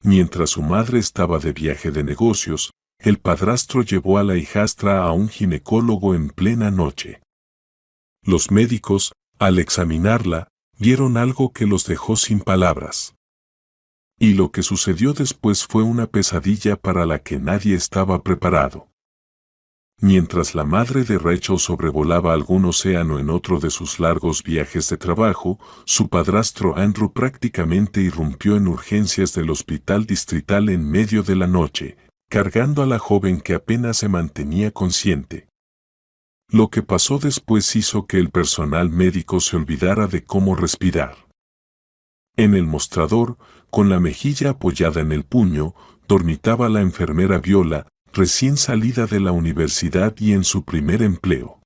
Mientras su madre estaba de viaje de negocios, el padrastro llevó a la hijastra a un ginecólogo en plena noche. Los médicos, al examinarla, vieron algo que los dejó sin palabras. Y lo que sucedió después fue una pesadilla para la que nadie estaba preparado. Mientras la madre de Rachel sobrevolaba algún océano en otro de sus largos viajes de trabajo, su padrastro Andrew prácticamente irrumpió en urgencias del hospital distrital en medio de la noche, cargando a la joven que apenas se mantenía consciente. Lo que pasó después hizo que el personal médico se olvidara de cómo respirar. En el mostrador, con la mejilla apoyada en el puño, dormitaba la enfermera Viola, recién salida de la universidad y en su primer empleo.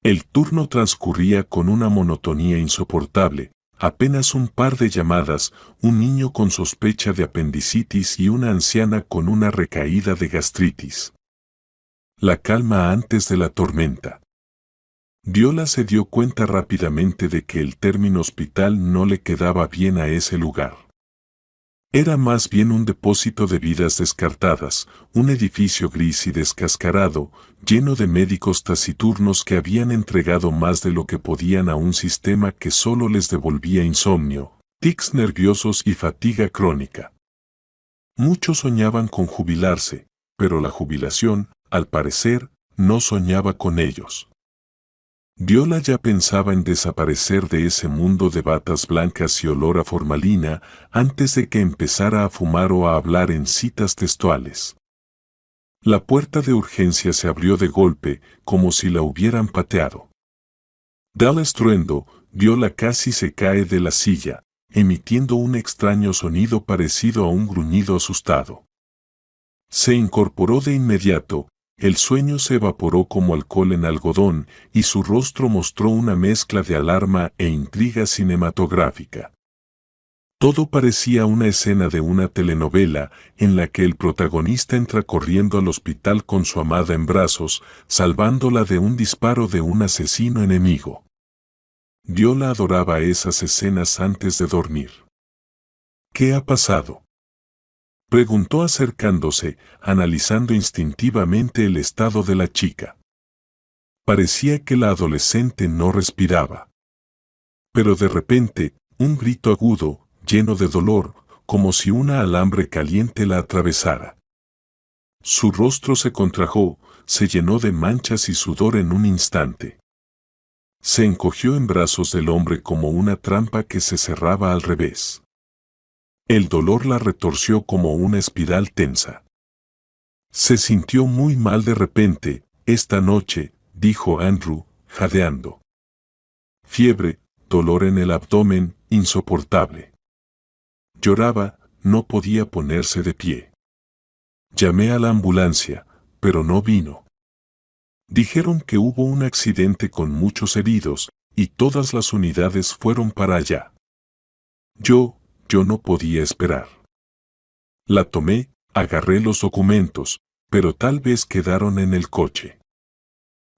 El turno transcurría con una monotonía insoportable, apenas un par de llamadas, un niño con sospecha de apendicitis y una anciana con una recaída de gastritis. La calma antes de la tormenta. Viola se dio cuenta rápidamente de que el término hospital no le quedaba bien a ese lugar. Era más bien un depósito de vidas descartadas, un edificio gris y descascarado, lleno de médicos taciturnos que habían entregado más de lo que podían a un sistema que solo les devolvía insomnio, tics nerviosos y fatiga crónica. Muchos soñaban con jubilarse, pero la jubilación, al parecer, no soñaba con ellos. Viola ya pensaba en desaparecer de ese mundo de batas blancas y olor a formalina antes de que empezara a fumar o a hablar en citas textuales. La puerta de urgencia se abrió de golpe, como si la hubieran pateado. Del estruendo, Viola casi se cae de la silla, emitiendo un extraño sonido parecido a un gruñido asustado. Se incorporó de inmediato. El sueño se evaporó como alcohol en algodón y su rostro mostró una mezcla de alarma e intriga cinematográfica. Todo parecía una escena de una telenovela en la que el protagonista entra corriendo al hospital con su amada en brazos, salvándola de un disparo de un asesino enemigo. Viola adoraba esas escenas antes de dormir. ¿Qué ha pasado?, preguntó acercándose, analizando instintivamente el estado de la chica. Parecía que la adolescente no respiraba. Pero de repente, un grito agudo, lleno de dolor, como si una alambre caliente la atravesara. Su rostro se contrajo, se llenó de manchas y sudor en un instante. Se encogió en brazos del hombre como una trampa que se cerraba al revés. El dolor la retorció como una espiral tensa. Se sintió muy mal de repente, esta noche, dijo Andrew, jadeando. Fiebre, dolor en el abdomen, insoportable. Lloraba, no podía ponerse de pie. Llamé a la ambulancia, pero no vino. Dijeron que hubo un accidente con muchos heridos, y todas las unidades fueron para allá. Yo no podía esperar. La tomé, agarré los documentos, pero tal vez quedaron en el coche.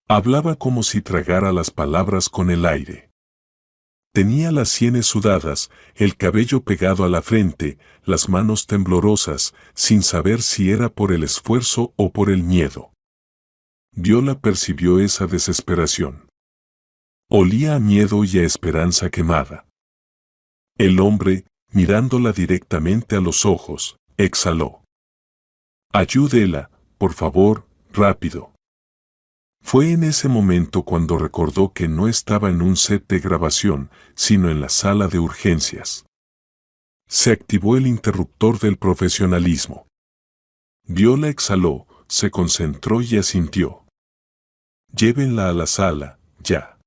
Hablaba como si tragara las palabras con el aire. Tenía las sienes sudadas, el cabello pegado a la frente, las manos temblorosas, sin saber si era por el esfuerzo o por el miedo. Viola percibió esa desesperación. Olía a miedo y a esperanza quemada. El hombre, mirándola directamente a los ojos, exhaló. Ayúdela, por favor, rápido. Fue en ese momento cuando recordó que no estaba en un set de grabación, sino en la sala de urgencias. Se activó el interruptor del profesionalismo. Viola exhaló, se concentró y asintió. Llévenla a la sala, ya.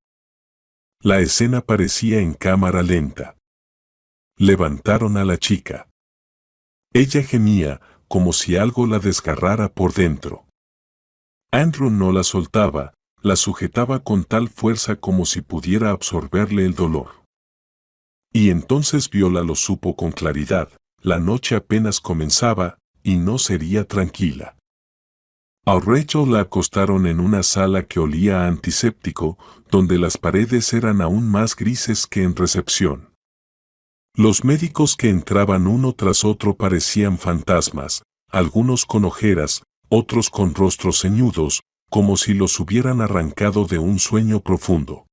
La escena parecía en cámara lenta. Levantaron a la chica. Ella gemía, como si algo la desgarrara por dentro. Andrew no la soltaba, la sujetaba con tal fuerza como si pudiera absorberle el dolor. Y entonces Viola lo supo con claridad, la noche apenas comenzaba, y no sería tranquila. A Rachel la acostaron en una sala que olía a antiséptico, donde las paredes eran aún más grises que en recepción. Los médicos que entraban uno tras otro parecían fantasmas, algunos con ojeras, otros con rostros ceñudos, como si los hubieran arrancado de un sueño profundo.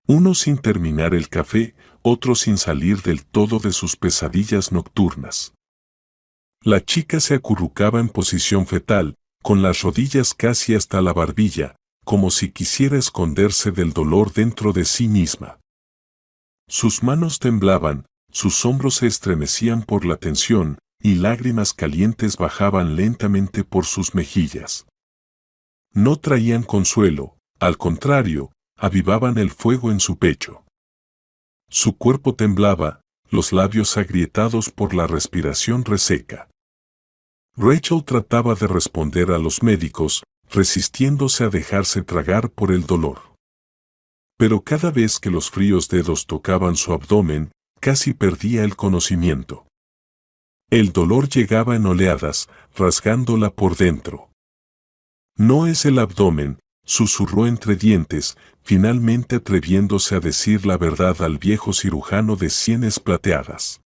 Unos sin terminar el café, otros sin salir del todo de sus pesadillas nocturnas. La chica se acurrucaba en posición fetal, con las rodillas casi hasta la barbilla, como si quisiera esconderse del dolor dentro de sí misma. Sus manos temblaban, sus hombros se estremecían por la tensión, y lágrimas calientes bajaban lentamente por sus mejillas. No traían consuelo, al contrario, avivaban el fuego en su pecho. Su cuerpo temblaba, los labios agrietados por la respiración reseca. Rachel trataba de responder a los médicos, resistiéndose a dejarse tragar por el dolor. Pero cada vez que los fríos dedos tocaban su abdomen, casi perdía el conocimiento. El dolor llegaba en oleadas, rasgándola por dentro. «No es el abdomen», susurró entre dientes, finalmente atreviéndose a decir la verdad al viejo cirujano de sienes plateadas.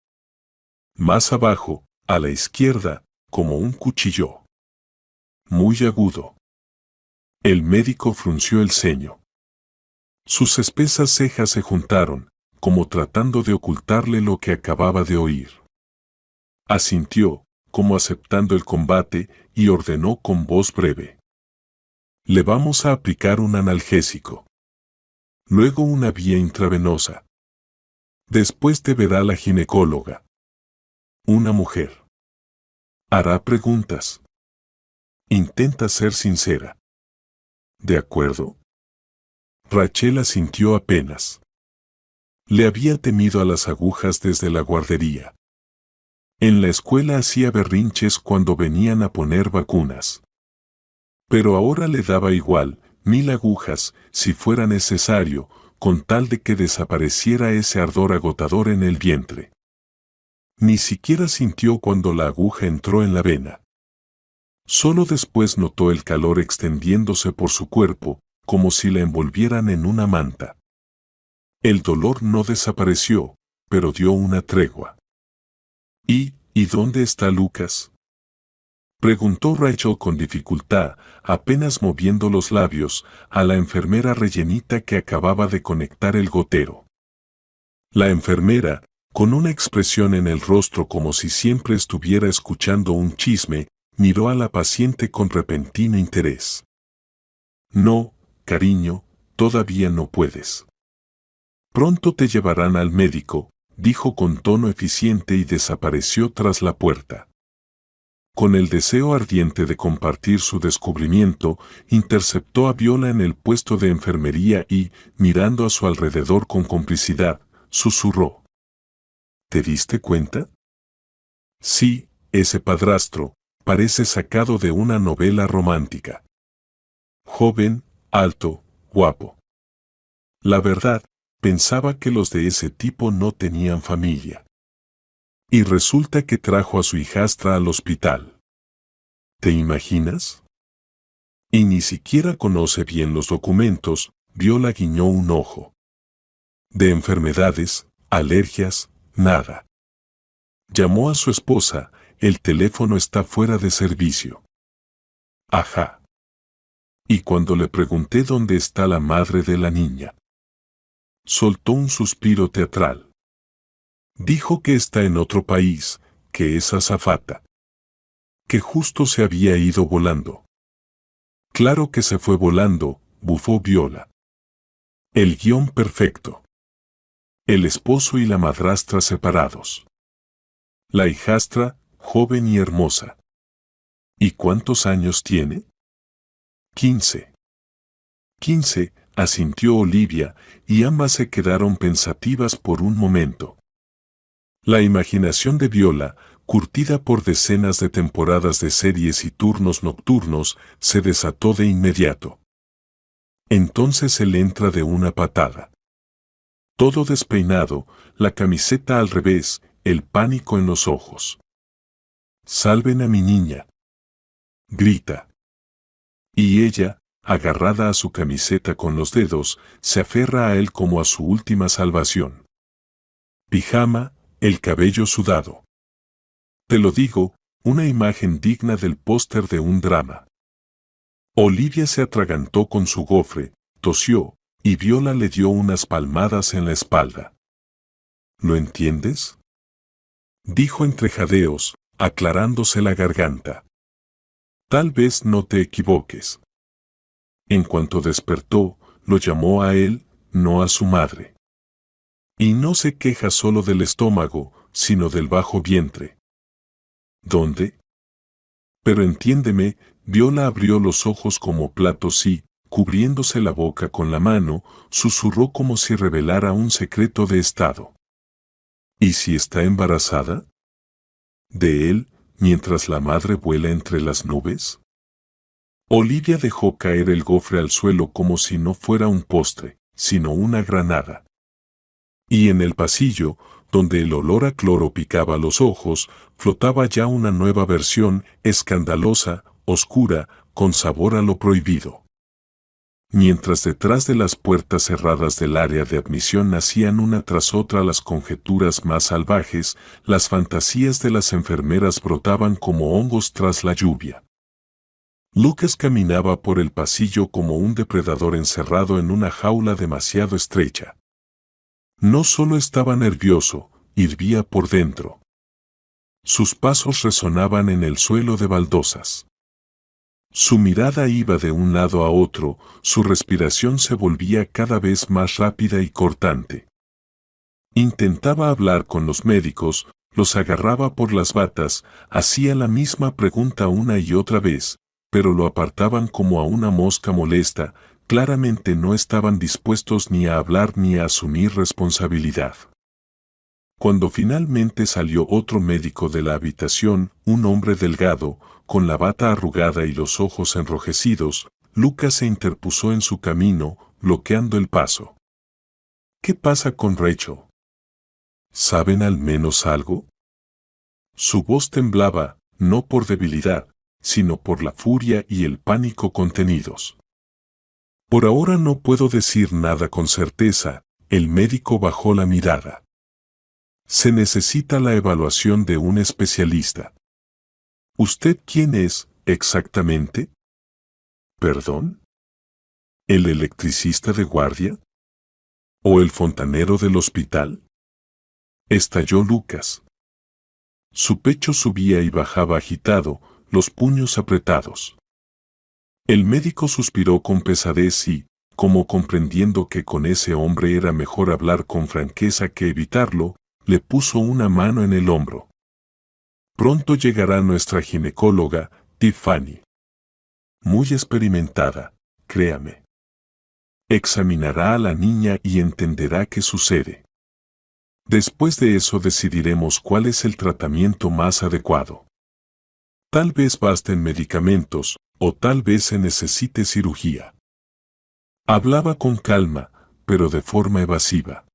Más abajo, a la izquierda, como un cuchillo. Muy agudo. El médico frunció el ceño. Sus espesas cejas se juntaron, como tratando de ocultarle lo que acababa de oír. Asintió, como aceptando el combate, y ordenó con voz breve: «Le vamos a aplicar un analgésico. Luego una vía intravenosa. Después te verá la ginecóloga. Una mujer. Hará preguntas. Intenta ser sincera». «¿De acuerdo?». Rachel asintió apenas. Le había temido a las agujas desde la guardería. En la escuela hacía berrinches cuando venían a poner vacunas. Pero ahora le daba igual, 1000 agujas, si fuera necesario, con tal de que desapareciera ese ardor agotador en el vientre. Ni siquiera sintió cuando la aguja entró en la vena. Solo después notó el calor extendiéndose por su cuerpo, como si la envolvieran en una manta. El dolor no desapareció, pero dio una tregua. ¿Y dónde está Lucas?», preguntó Rachel con dificultad, apenas moviendo los labios, a la enfermera rellenita que acababa de conectar el gotero. La enfermera, con una expresión en el rostro como si siempre estuviera escuchando un chisme, miró a la paciente con repentino interés. «No, cariño, todavía no puedes. Pronto te llevarán al médico», dijo con tono eficiente y desapareció tras la puerta. Con el deseo ardiente de compartir su descubrimiento, interceptó a Viola en el puesto de enfermería y, mirando a su alrededor con complicidad, susurró: «¿Te diste cuenta? Sí, ese padrastro, parece sacado de una novela romántica. Joven, alto, guapo. La verdad, pensaba que los de ese tipo no tenían familia. Y resulta que trajo a su hijastra al hospital. ¿Te imaginas?». Y ni siquiera conoce bien los documentos, Viola guiñó un ojo. De enfermedades, alergias, nada. Llamó a su esposa, el teléfono está fuera de servicio. Ajá. Y cuando le pregunté dónde está la madre de la niña, soltó un suspiro teatral. Dijo que está en otro país, que es azafata. Que justo se había ido volando. Claro que se fue volando, bufó Viola. El guión perfecto. El esposo y la madrastra separados. La hijastra, joven y hermosa. ¿Y cuántos años tiene? 15. 15, asintió Olivia, y ambas se quedaron pensativas por un momento. La imaginación de Viola, curtida por decenas de temporadas de series y turnos nocturnos, se desató de inmediato. Entonces él entra de una patada. Todo despeinado, la camiseta al revés, el pánico en los ojos. «Salven a mi niña», grita. Y ella, agarrada a su camiseta con los dedos, se aferra a él como a su última salvación. Pijama, el cabello sudado. Te lo digo, una imagen digna del póster de un drama. Olivia se atragantó con su gofre, tosió, y Viola le dio unas palmadas en la espalda. ¿Lo entiendes?, dijo entre jadeos, aclarándose la garganta. Tal vez no te equivoques. En cuanto despertó, lo llamó a él, no a su madre. Y no se queja solo del estómago, sino del bajo vientre. ¿Dónde? Pero entiéndeme, Viola abrió los ojos como platos y, cubriéndose la boca con la mano, susurró como si revelara un secreto de estado. ¿Y si está embarazada? ¿De él, mientras la madre vuela entre las nubes? Olivia dejó caer el gofre al suelo como si no fuera un postre, sino una granada. Y en el pasillo, donde el olor a cloro picaba los ojos, flotaba ya una nueva versión, escandalosa, oscura, con sabor a lo prohibido. Mientras detrás de las puertas cerradas del área de admisión nacían una tras otra las conjeturas más salvajes, las fantasías de las enfermeras brotaban como hongos tras la lluvia. Lucas caminaba por el pasillo como un depredador encerrado en una jaula demasiado estrecha. No solo estaba nervioso, hirvía por dentro. Sus pasos resonaban en el suelo de baldosas. Su mirada iba de un lado a otro, su respiración se volvía cada vez más rápida y cortante. Intentaba hablar con los médicos, los agarraba por las batas, hacía la misma pregunta una y otra vez, pero lo apartaban como a una mosca molesta, claramente no estaban dispuestos ni a hablar ni a asumir responsabilidad. Cuando finalmente salió otro médico de la habitación, un hombre delgado, con la bata arrugada y los ojos enrojecidos, Lucas se interpuso en su camino, bloqueando el paso. ¿Qué pasa con Rachel? ¿Saben al menos algo? Su voz temblaba, no por debilidad, sino por la furia y el pánico contenidos. Por ahora no puedo decir nada con certeza, el médico bajó la mirada. Se necesita la evaluación de un especialista. ¿Usted quién es, exactamente? ¿Perdón? ¿El electricista de guardia? ¿O el fontanero del hospital? Estalló Lucas. Su pecho subía y bajaba agitado, los puños apretados. El médico suspiró con pesadez y, como comprendiendo que con ese hombre era mejor hablar con franqueza que evitarlo, le puso una mano en el hombro. Pronto llegará nuestra ginecóloga, Tiffany. Muy experimentada, créame. Examinará a la niña y entenderá qué sucede. Después de eso decidiremos cuál es el tratamiento más adecuado. Tal vez basten medicamentos, o tal vez se necesite cirugía. Hablaba con calma, pero de forma evasiva.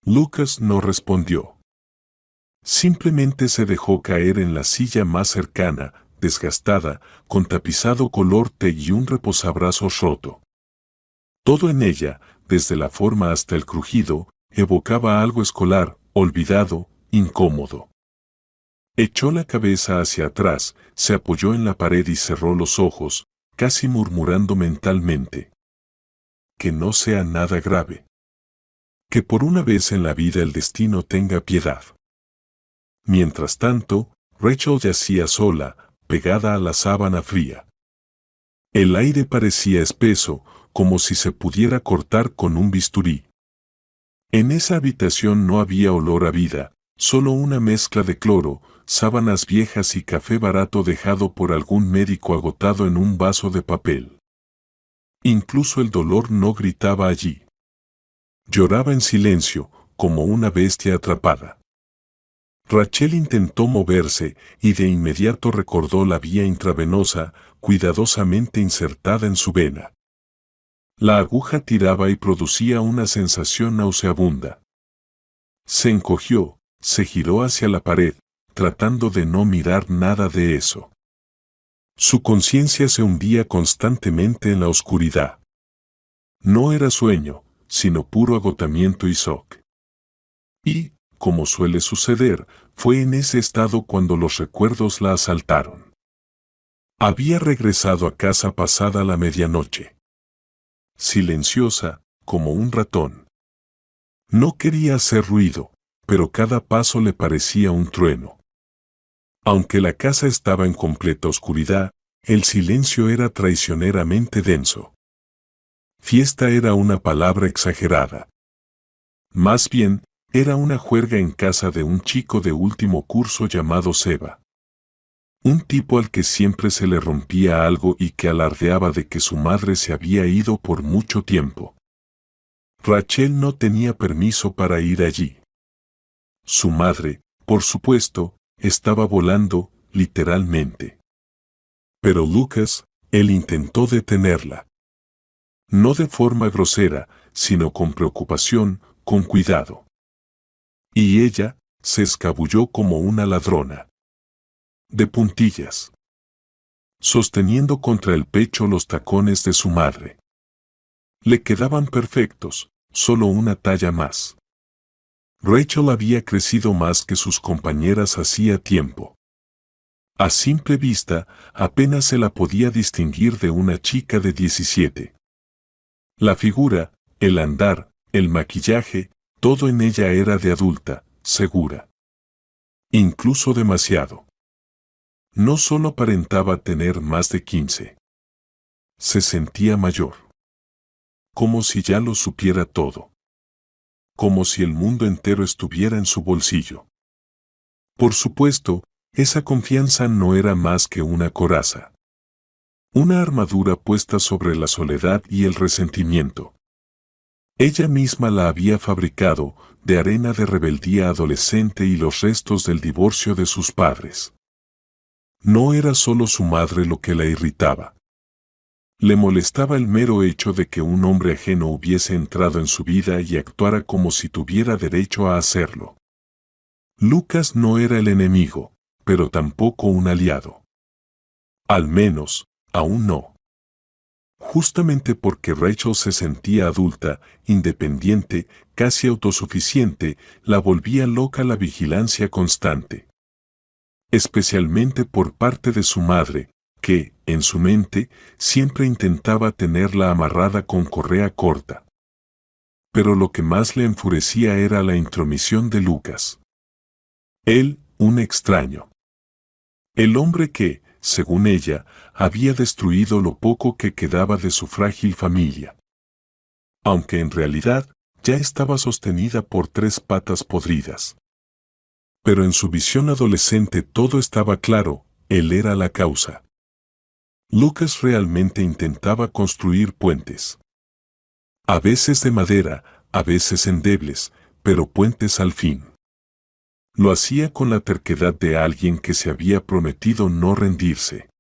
Lucas no respondió. Simplemente se dejó caer en la silla más cercana, desgastada, con tapizado color té y un reposabrazos roto. Todo en ella, desde la forma hasta el crujido, evocaba algo escolar, olvidado, incómodo. Echó la cabeza hacia atrás, se apoyó en la pared y cerró los ojos, casi murmurando mentalmente. Que no sea nada grave. Que por una vez en la vida el destino tenga piedad. Mientras tanto, Rachel yacía sola, pegada a la sábana fría. El aire parecía espeso, como si se pudiera cortar con un bisturí. En esa habitación no había olor a vida, solo una mezcla de cloro, sábanas viejas y café barato dejado por algún médico agotado en un vaso de papel. Incluso el dolor no gritaba allí. Lloraba en silencio, como una bestia atrapada. Rachel intentó moverse y de inmediato recordó la vía intravenosa, cuidadosamente insertada en su vena. La aguja tiraba y producía una sensación nauseabunda. Se encogió, se giró hacia la pared, tratando de no mirar nada de eso. Su conciencia se hundía constantemente en la oscuridad. No era sueño, sino puro agotamiento y shock. Y, como suele suceder, fue en ese estado cuando los recuerdos la asaltaron. Había regresado a casa pasada la medianoche. Silenciosa, como un ratón. No quería hacer ruido, pero cada paso le parecía un trueno. Aunque la casa estaba en completa oscuridad, el silencio era traicioneramente denso. Fiesta era una palabra exagerada. Más bien, era una juerga en casa de un chico de último curso llamado Seba. Un tipo al que siempre se le rompía algo y que alardeaba de que su madre se había ido por mucho tiempo. Rachel no tenía permiso para ir allí. Su madre, por supuesto, estaba volando, literalmente. Pero Lucas, él intentó detenerla. No de forma grosera, sino con preocupación, con cuidado. Y ella se escabulló como una ladrona. De puntillas. Sosteniendo contra el pecho los tacones de su madre. Le quedaban perfectos, solo una talla más. Rachel había crecido más que sus compañeras hacía tiempo. A simple vista, apenas se la podía distinguir de una chica de 17. La figura, el andar, el maquillaje, todo en ella era de adulta, segura. Incluso demasiado. No solo aparentaba tener más de 15. Se sentía mayor. Como si ya lo supiera todo. Como si el mundo entero estuviera en su bolsillo. Por supuesto, esa confianza no era más que una coraza. Una armadura puesta sobre la soledad y el resentimiento. Ella misma la había fabricado, de arena de rebeldía adolescente y los restos del divorcio de sus padres. No era solo su madre lo que la irritaba. Le molestaba el mero hecho de que un hombre ajeno hubiese entrado en su vida y actuara como si tuviera derecho a hacerlo. Lucas no era el enemigo, pero tampoco un aliado. Al menos, aún no. Justamente porque Rachel se sentía adulta, independiente, casi autosuficiente, la volvía loca la vigilancia constante. Especialmente por parte de su madre, que, en su mente, siempre intentaba tenerla amarrada con correa corta. Pero lo que más le enfurecía era la intromisión de Lucas. Él, un extraño. El hombre que, según ella, había destruido lo poco que quedaba de su frágil familia. Aunque en realidad, ya estaba sostenida por 3 patas podridas. Pero en su visión adolescente todo estaba claro, él era la causa. Lucas realmente intentaba construir puentes. A veces de madera, a veces endebles, pero puentes al fin. Lo hacía con la terquedad de alguien que se había prometido no rendirse.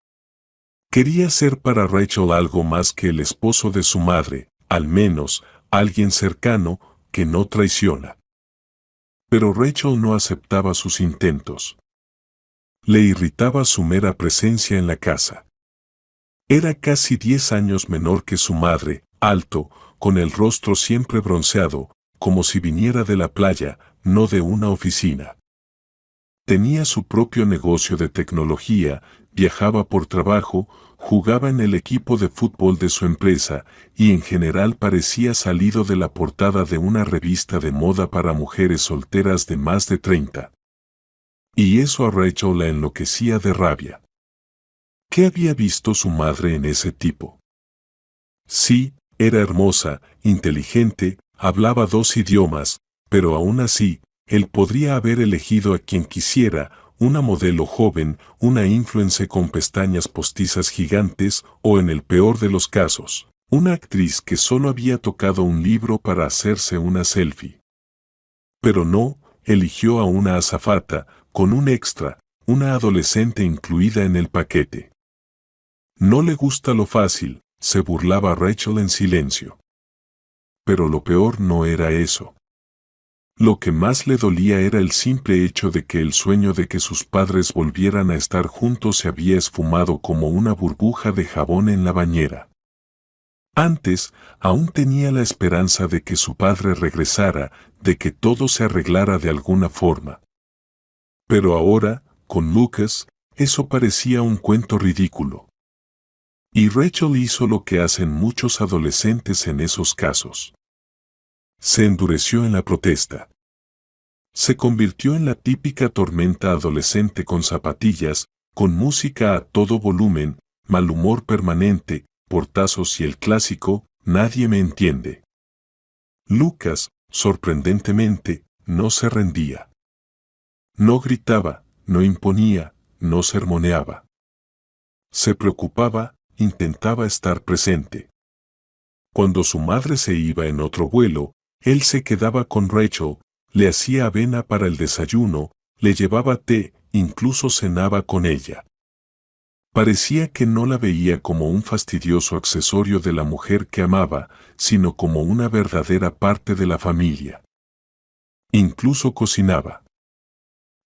Quería ser para Rachel algo más que el esposo de su madre, al menos, alguien cercano, que no traiciona. Pero Rachel no aceptaba sus intentos. Le irritaba su mera presencia en la casa. Era casi 10 años menor que su madre, alto, con el rostro siempre bronceado, como si viniera de la playa, no de una oficina. Tenía su propio negocio de tecnología, viajaba por trabajo, jugaba en el equipo de fútbol de su empresa y en general parecía salido de la portada de una revista de moda para mujeres solteras de más de 30. Y eso a Rachel la enloquecía de rabia. ¿Qué había visto su madre en ese tipo? Sí, era hermosa, inteligente, hablaba 2 idiomas, pero aún así, él podría haber elegido a quien quisiera, una modelo joven, una influencer con pestañas postizas gigantes o, en el peor de los casos, una actriz que solo había tocado un libro para hacerse una selfie. Pero no, eligió a una azafata, con un extra, una adolescente incluida en el paquete. No le gusta lo fácil, se burlaba Rachel en silencio. Pero lo peor no era eso. Lo que más le dolía era el simple hecho de que el sueño de que sus padres volvieran a estar juntos se había esfumado como una burbuja de jabón en la bañera. Antes, aún tenía la esperanza de que su padre regresara, de que todo se arreglara de alguna forma. Pero ahora, con Lucas, eso parecía un cuento ridículo. Y Rachel hizo lo que hacen muchos adolescentes en esos casos. Se endureció en la protesta. Se convirtió en la típica tormenta adolescente con zapatillas, con música a todo volumen, mal humor permanente, portazos y el clásico, nadie me entiende. Lucas, sorprendentemente, no se rendía. No gritaba, no imponía, no sermoneaba. Se preocupaba, intentaba estar presente. Cuando su madre se iba en otro vuelo, él se quedaba con Rachel, le hacía avena para el desayuno, le llevaba té, incluso cenaba con ella. Parecía que no la veía como un fastidioso accesorio de la mujer que amaba, sino como una verdadera parte de la familia. Incluso cocinaba.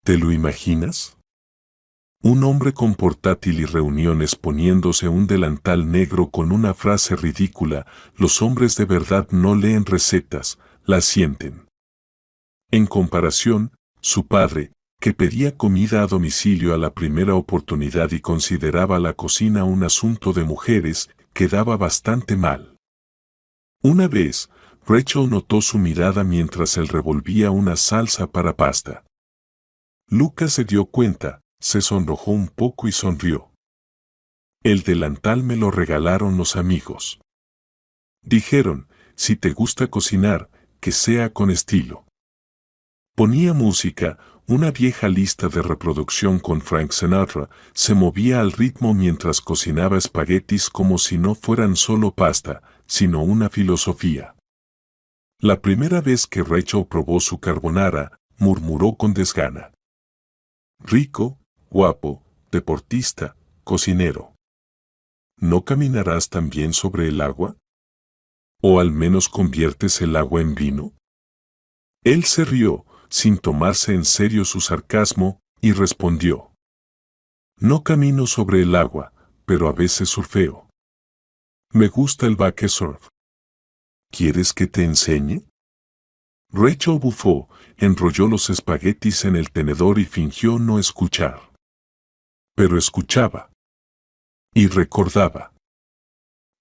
¿Te lo imaginas? Un hombre con portátil y reuniones poniéndose un delantal negro con una frase ridícula, los hombres de verdad no leen recetas, las sienten. En comparación, su padre, que pedía comida a domicilio a la primera oportunidad y consideraba la cocina un asunto de mujeres, quedaba bastante mal. Una vez, Rachel notó su mirada mientras él revolvía una salsa para pasta. Lucas se dio cuenta, se sonrojó un poco y sonrió. El delantal me lo regalaron los amigos. Dijeron, si te gusta cocinar, que sea con estilo. Ponía música, una vieja lista de reproducción con Frank Sinatra, se movía al ritmo mientras cocinaba espaguetis como si no fueran solo pasta, sino una filosofía. La primera vez que Rachel probó su carbonara, murmuró con desgana. Rico, guapo, deportista, cocinero. ¿No caminarás también sobre el agua? ¿O al menos conviertes el agua en vino? Él se rió, sin tomarse en serio su sarcasmo, y respondió. No camino sobre el agua, pero a veces surfeo. Me gusta el wakesurf. ¿Quieres que te enseñe? Rachel bufó, enrolló los espaguetis en el tenedor y fingió no escuchar. Pero escuchaba. Y recordaba.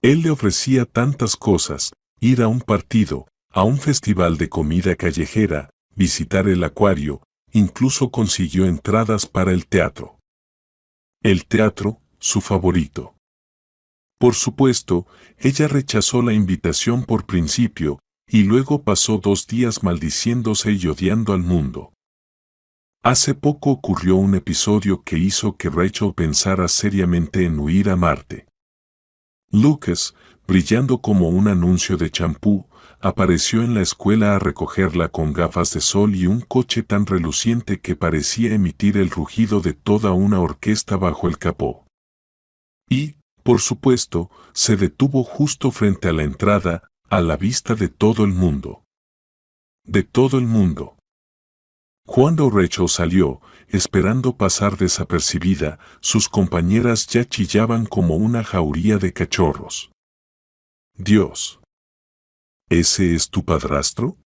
Él le ofrecía tantas cosas, ir a un partido, a un festival de comida callejera, visitar el acuario, incluso consiguió entradas para el teatro. El teatro, su favorito. Por supuesto, ella rechazó la invitación por principio, y luego pasó 2 días maldiciéndose y odiando al mundo. Hace poco ocurrió un episodio que hizo que Rachel pensara seriamente en huir a Marte. Lucas, brillando como un anuncio de champú, apareció en la escuela a recogerla con gafas de sol y un coche tan reluciente que parecía emitir el rugido de toda una orquesta bajo el capó. Y, por supuesto, se detuvo justo frente a la entrada, a la vista de todo el mundo. De todo el mundo. Cuando Rachel salió, esperando pasar desapercibida, sus compañeras ya chillaban como una jauría de cachorros. Dios. ¿Ese es tu padrastro?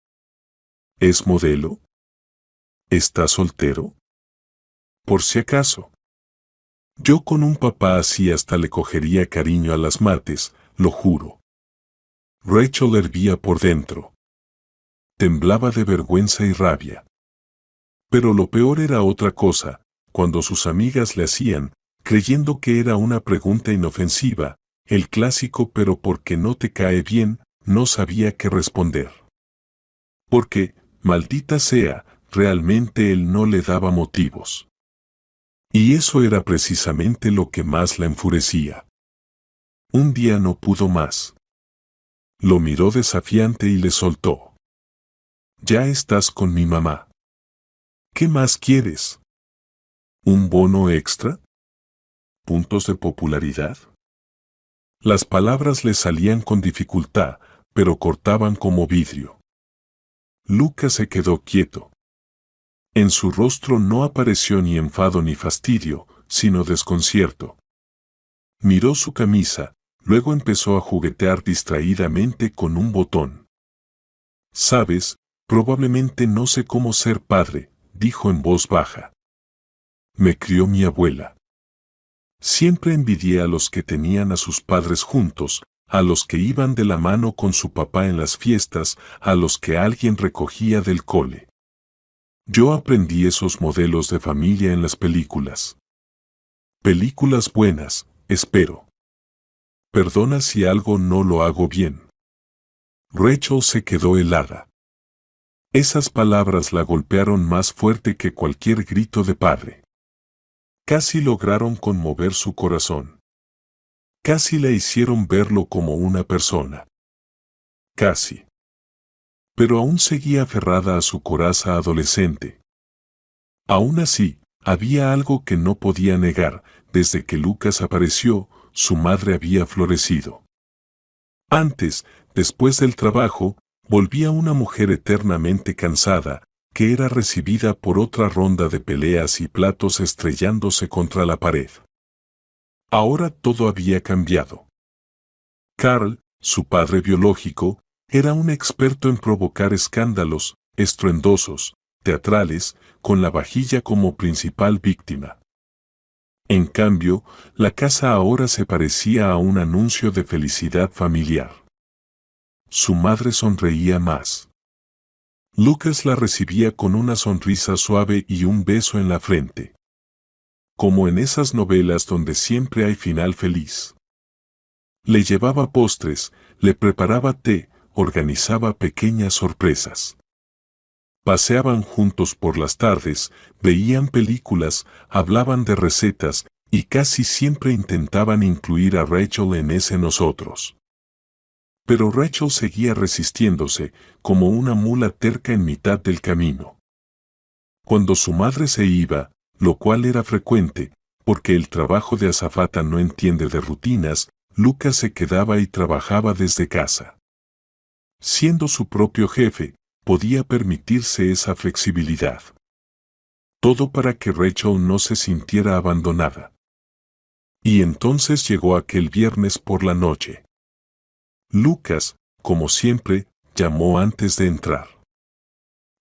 ¿Es modelo? ¿Está soltero? Por si acaso. Yo con un papá así hasta le cogería cariño a las mates, lo juro. Rachel hervía por dentro. Temblaba de vergüenza y rabia. Pero lo peor era otra cosa, cuando sus amigas le hacían, creyendo que era una pregunta inofensiva, el clásico pero porque no te cae bien, no sabía qué responder. Porque, maldita sea, realmente él no le daba motivos. Y eso era precisamente lo que más la enfurecía. Un día no pudo más. Lo miró desafiante y le soltó. Ya estás con mi mamá. ¿Qué más quieres? ¿Un bono extra? ¿Puntos de popularidad? Las palabras le salían con dificultad, pero cortaban como vidrio. Lucas se quedó quieto. En su rostro no apareció ni enfado ni fastidio, sino desconcierto. Miró su camisa, Luego empezó a juguetear distraídamente con un botón. «Sabes, probablemente no sé cómo ser padre», dijo en voz baja. «Me crió mi abuela. Siempre envidié a los que tenían a sus padres juntos, a los que iban de la mano con su papá en las fiestas, a los que alguien recogía del cole. Yo aprendí esos modelos de familia en las películas. Películas buenas, espero. Perdona si algo no lo hago bien». Rachel se quedó helada. Esas palabras la golpearon más fuerte que cualquier grito de padre. Casi lograron conmover su corazón. Casi la hicieron verlo como una persona. Casi. Pero aún seguía aferrada a su coraza adolescente. Aún así, había algo que no podía negar: desde que Lucas apareció, su madre había florecido. Antes, después del trabajo, volvía una mujer eternamente cansada, que era recibida por otra ronda de peleas y platos estrellándose contra la pared. Ahora todo había cambiado. Carl, su padre biológico, era un experto en provocar escándalos, estruendosos, teatrales, con la vajilla como principal víctima. En cambio, la casa ahora se parecía a un anuncio de felicidad familiar. Su madre sonreía más. Lucas la recibía con una sonrisa suave y un beso en la frente. Como en esas novelas donde siempre hay final feliz. Le llevaba postres, le preparaba té, organizaba pequeñas sorpresas. Paseaban juntos por las tardes, veían películas, hablaban de recetas, y casi siempre intentaban incluir a Rachel en ese nosotros. Pero Rachel seguía resistiéndose, como una mula terca en mitad del camino. Cuando su madre se iba, lo cual era frecuente, porque el trabajo de azafata no entiende de rutinas, Lucas se quedaba y trabajaba desde casa. Siendo su propio jefe, podía permitirse esa flexibilidad. Todo para que Rachel no se sintiera abandonada. Y entonces llegó aquel viernes por la noche. Lucas, como siempre, llamó antes de entrar.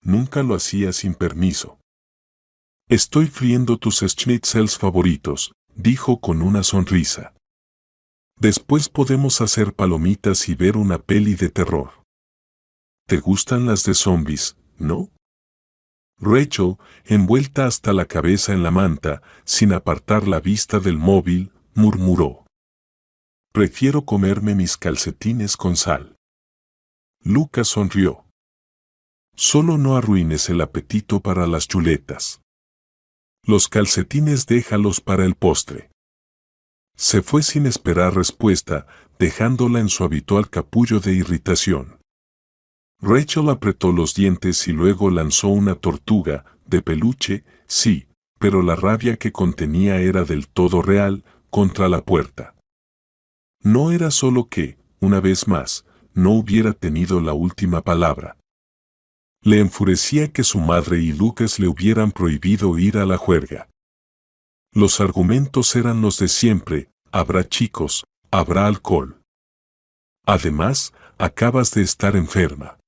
Nunca lo hacía sin permiso. «Estoy friendo tus schnitzels favoritos», dijo con una sonrisa. «Después podemos hacer palomitas y ver una peli de terror. ¿Te gustan las de zombies, no?» Rachel, envuelta hasta la cabeza en la manta, sin apartar la vista del móvil, murmuró: «Prefiero comerme mis calcetines con sal». Lucas sonrió. «Solo no arruines el apetito para las chuletas. Los calcetines déjalos para el postre». Se fue sin esperar respuesta, dejándola en su habitual capullo de irritación. Rachel apretó los dientes y luego lanzó una tortuga, de peluche, sí, pero la rabia que contenía era del todo real, contra la puerta. No era solo que, una vez más, no hubiera tenido la última palabra. Le enfurecía que su madre y Lucas le hubieran prohibido ir a la juerga. Los argumentos eran los de siempre: habrá chicos, habrá alcohol. Además, acabas de estar enferma.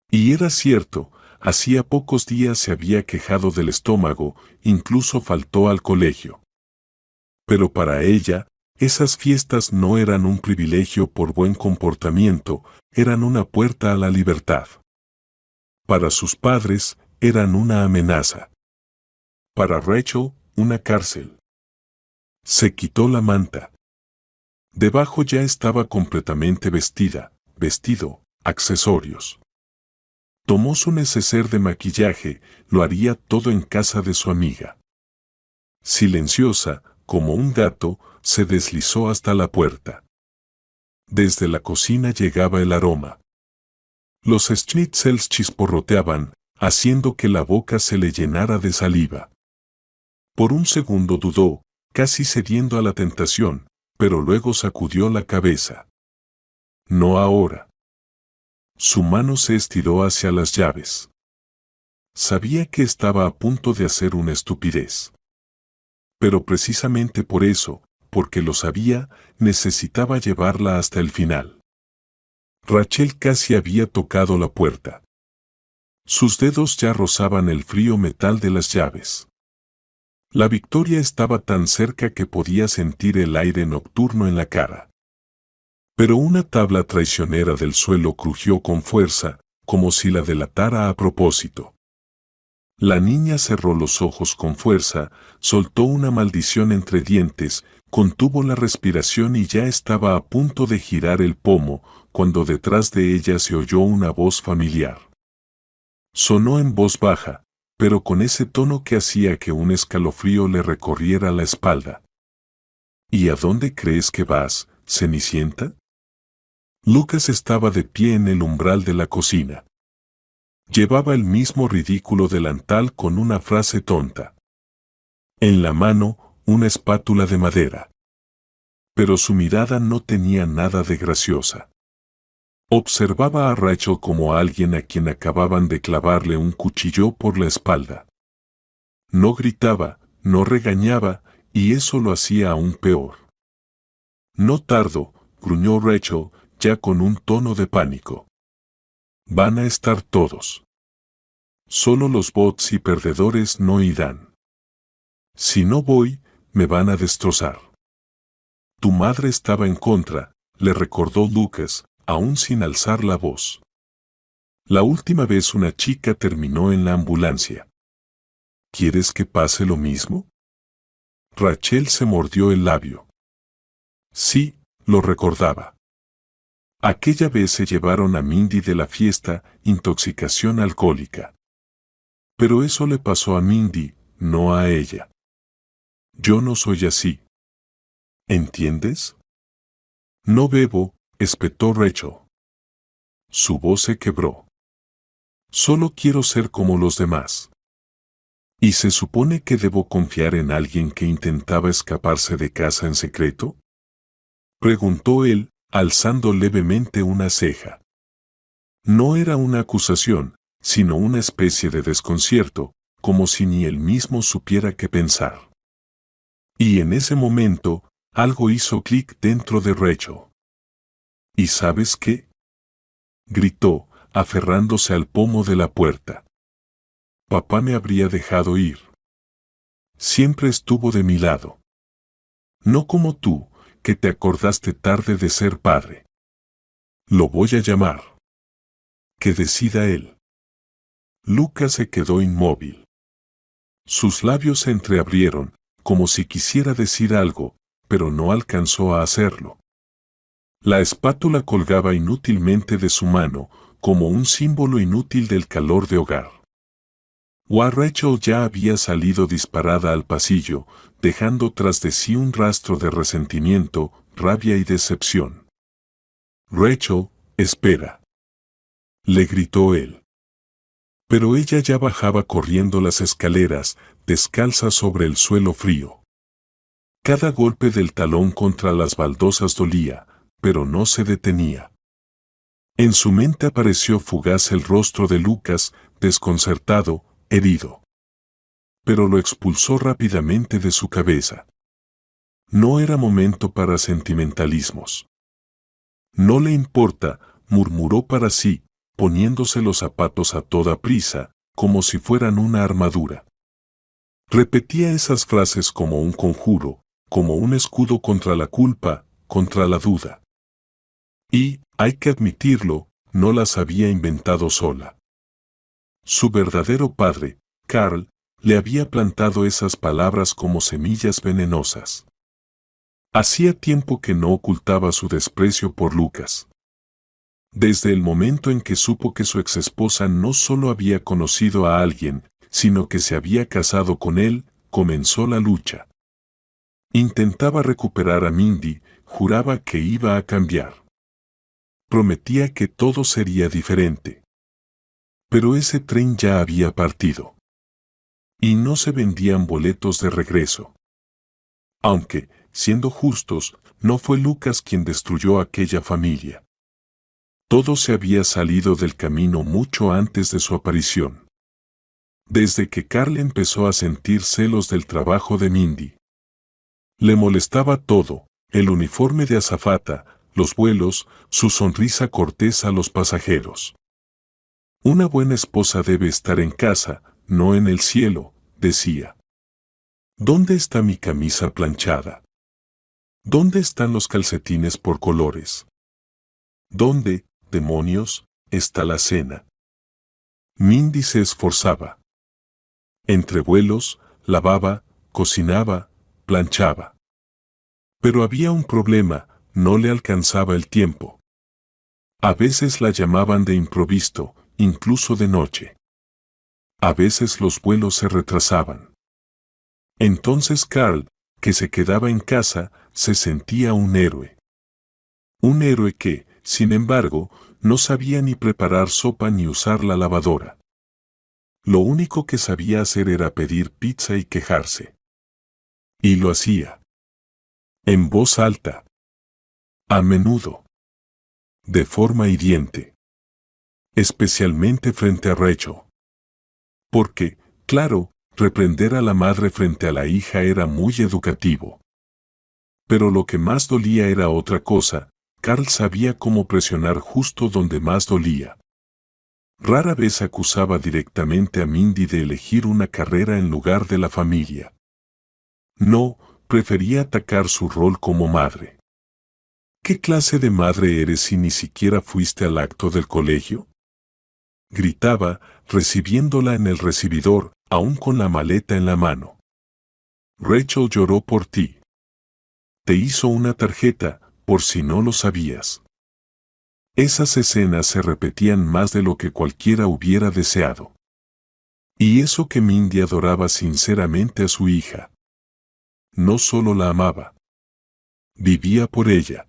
Y era cierto, hacía pocos días se había quejado del estómago, incluso faltó al colegio. Pero para ella, esas fiestas no eran un privilegio por buen comportamiento, eran una puerta a la libertad. Para sus padres, eran una amenaza. Para Rachel, una cárcel. Se quitó la manta. Debajo ya estaba completamente vestida, vestido, accesorios. Tomó su neceser de maquillaje, lo haría todo en casa de su amiga. Silenciosa, como un gato, se deslizó hasta la puerta. Desde la cocina llegaba el aroma. Los schnitzels chisporroteaban, haciendo que la boca se le llenara de saliva. Por un segundo dudó, casi cediendo a la tentación, pero luego sacudió la cabeza. No ahora. Su mano se estiró hacia las llaves. Sabía que estaba a punto de hacer una estupidez. Pero precisamente por eso, porque lo sabía, necesitaba llevarla hasta el final. Rachel casi había tocado la puerta. Sus dedos ya rozaban el frío metal de las llaves. La victoria estaba tan cerca que podía sentir el aire nocturno en la cara. Pero una tabla traicionera del suelo crujió con fuerza, como si la delatara a propósito. La niña cerró los ojos con fuerza, soltó una maldición entre dientes, contuvo la respiración y ya estaba a punto de girar el pomo, cuando detrás de ella se oyó una voz familiar. Sonó en voz baja, pero con ese tono que hacía que un escalofrío le recorriera la espalda. ¿Y a dónde crees que vas, Cenicienta? Lucas estaba de pie en el umbral de la cocina. Llevaba el mismo ridículo delantal con una frase tonta. En la mano, una espátula de madera. Pero su mirada no tenía nada de graciosa. Observaba a Rachel como a alguien a quien acababan de clavarle un cuchillo por la espalda. No gritaba, no regañaba, y eso lo hacía aún peor. No tardo, gruñó Rachel, ya con un tono de pánico. Van a estar todos. Solo los bots y perdedores no irán. Si no voy, me van a destrozar. Tu madre estaba en contra, le recordó Lucas, aún sin alzar la voz. La última vez una chica terminó en la ambulancia. ¿Quieres que pase lo mismo? Rachel se mordió el labio. Sí, lo recordaba. Aquella vez se llevaron a Mindy de la fiesta, intoxicación alcohólica. Pero eso le pasó a Mindy, no a ella. Yo no soy así. ¿Entiendes? No bebo, espetó Rachel. Su voz se quebró. Solo quiero ser como los demás. ¿Y se supone que debo confiar en alguien que intentaba escaparse de casa en secreto? Preguntó él, alzando levemente una ceja. No era una acusación, sino una especie de desconcierto, como si ni él mismo supiera qué pensar. Y en ese momento, algo hizo clic dentro de Rachel. ¿Y sabes qué? Gritó, aferrándose al pomo de la puerta. Papá me habría dejado ir. Siempre estuvo de mi lado. No como tú, que te acordaste tarde de ser padre. Lo voy a llamar. Que decida él. Lucas se quedó inmóvil. Sus labios se entreabrieron, como si quisiera decir algo, pero no alcanzó a hacerlo. La espátula colgaba inútilmente de su mano, como un símbolo inútil del calor de hogar. Rachel ya había salido disparada al pasillo, dejando tras de sí un rastro de resentimiento, rabia y decepción. Rachel, espera. Le gritó él. Pero ella ya bajaba corriendo las escaleras, descalza sobre el suelo frío. Cada golpe del talón contra las baldosas dolía, pero no se detenía. En su mente apareció fugaz el rostro de Lucas, desconcertado, herido. Pero lo expulsó rápidamente de su cabeza. No era momento para sentimentalismos. No le importa, murmuró para sí, poniéndose los zapatos a toda prisa, como si fueran una armadura. Repetía esas frases como un conjuro, como un escudo contra la culpa, contra la duda. Y, hay que admitirlo, no las había inventado sola. Su verdadero padre, Carl, le había plantado esas palabras como semillas venenosas. Hacía tiempo que no ocultaba su desprecio por Lucas. Desde el momento en que supo que su exesposa no solo había conocido a alguien, sino que se había casado con él, comenzó la lucha. Intentaba recuperar a Mindy, juraba que iba a cambiar. Prometía que todo sería diferente. Pero ese tren ya había partido. Y no se vendían boletos de regreso. Aunque, siendo justos, no fue Lucas quien destruyó aquella familia. Todo se había salido del camino mucho antes de su aparición. Desde que Carl empezó a sentir celos del trabajo de Mindy. Le molestaba todo, el uniforme de azafata, los vuelos, su sonrisa cortés a los pasajeros. Una buena esposa debe estar en casa, no en el cielo, decía. ¿Dónde está mi camisa planchada? ¿Dónde están los calcetines por colores? ¿Dónde, demonios, está la cena? Mindy se esforzaba. Entre vuelos, lavaba, cocinaba, planchaba. Pero había un problema, no le alcanzaba el tiempo. A veces la llamaban de improviso, incluso de noche. A veces los vuelos se retrasaban. Entonces Carl, que se quedaba en casa, se sentía un héroe. Un héroe que, sin embargo, no sabía ni preparar sopa ni usar la lavadora. Lo único que sabía hacer era pedir pizza y quejarse. Y lo hacía. En voz alta. A menudo. De forma hiriente. Especialmente frente a Rachel. Porque, claro, reprender a la madre frente a la hija era muy educativo. Pero lo que más dolía era otra cosa. Carl sabía cómo presionar justo donde más dolía. Rara vez acusaba directamente a Mindy de elegir una carrera en lugar de la familia. No, prefería atacar su rol como madre. ¿Qué clase de madre eres si ni siquiera fuiste al acto del colegio? Gritaba, recibiéndola en el recibidor, aún con la maleta en la mano. Rachel lloró por ti. Te hizo una tarjeta, por si no lo sabías. Esas escenas se repetían más de lo que cualquiera hubiera deseado. Y eso que Mindy adoraba sinceramente a su hija. No solo la amaba. Vivía por ella.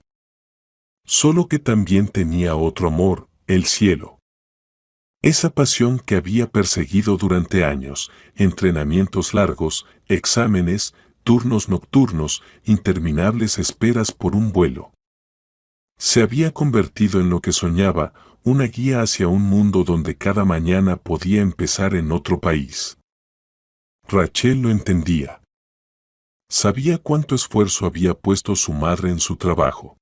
Solo que también tenía otro amor, el cielo. Esa pasión que había perseguido durante años, entrenamientos largos, exámenes, turnos nocturnos, interminables esperas por un vuelo. Se había convertido en lo que soñaba, una guía hacia un mundo donde cada mañana podía empezar en otro país. Rachel lo entendía. Sabía cuánto esfuerzo había puesto su madre en su trabajo.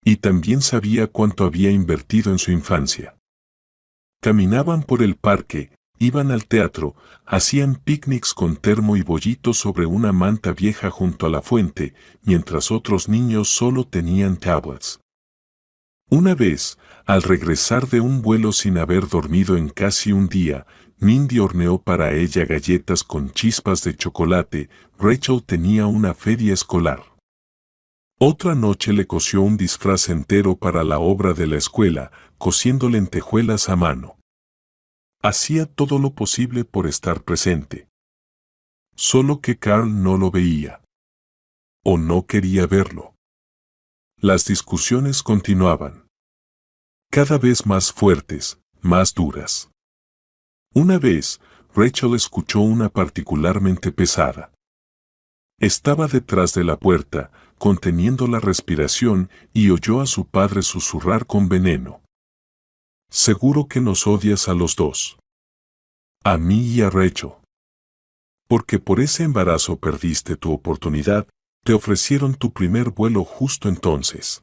Y también sabía cuánto había invertido en su infancia. Caminaban por el parque, iban al teatro, hacían picnics con termo y bollito sobre una manta vieja junto a la fuente, mientras otros niños solo tenían tablets. Una vez, al regresar de un vuelo sin haber dormido en casi un día, Mindy horneó para ella galletas con chispas de chocolate. Rachel tenía una feria escolar. Otra noche le cosió un disfraz entero para la obra de la escuela, cosiendo lentejuelas a mano. Hacía todo lo posible por estar presente. Solo que Carl no lo veía. O no quería verlo. Las discusiones continuaban. Cada vez más fuertes, más duras. Una vez, Rachel escuchó una particularmente pesada. Estaba detrás de la puerta, conteniendo la respiración, y oyó a su padre susurrar con veneno. Seguro que nos odias a los dos. A mí y a Rachel. Porque por ese embarazo perdiste tu oportunidad, te ofrecieron tu primer vuelo justo entonces.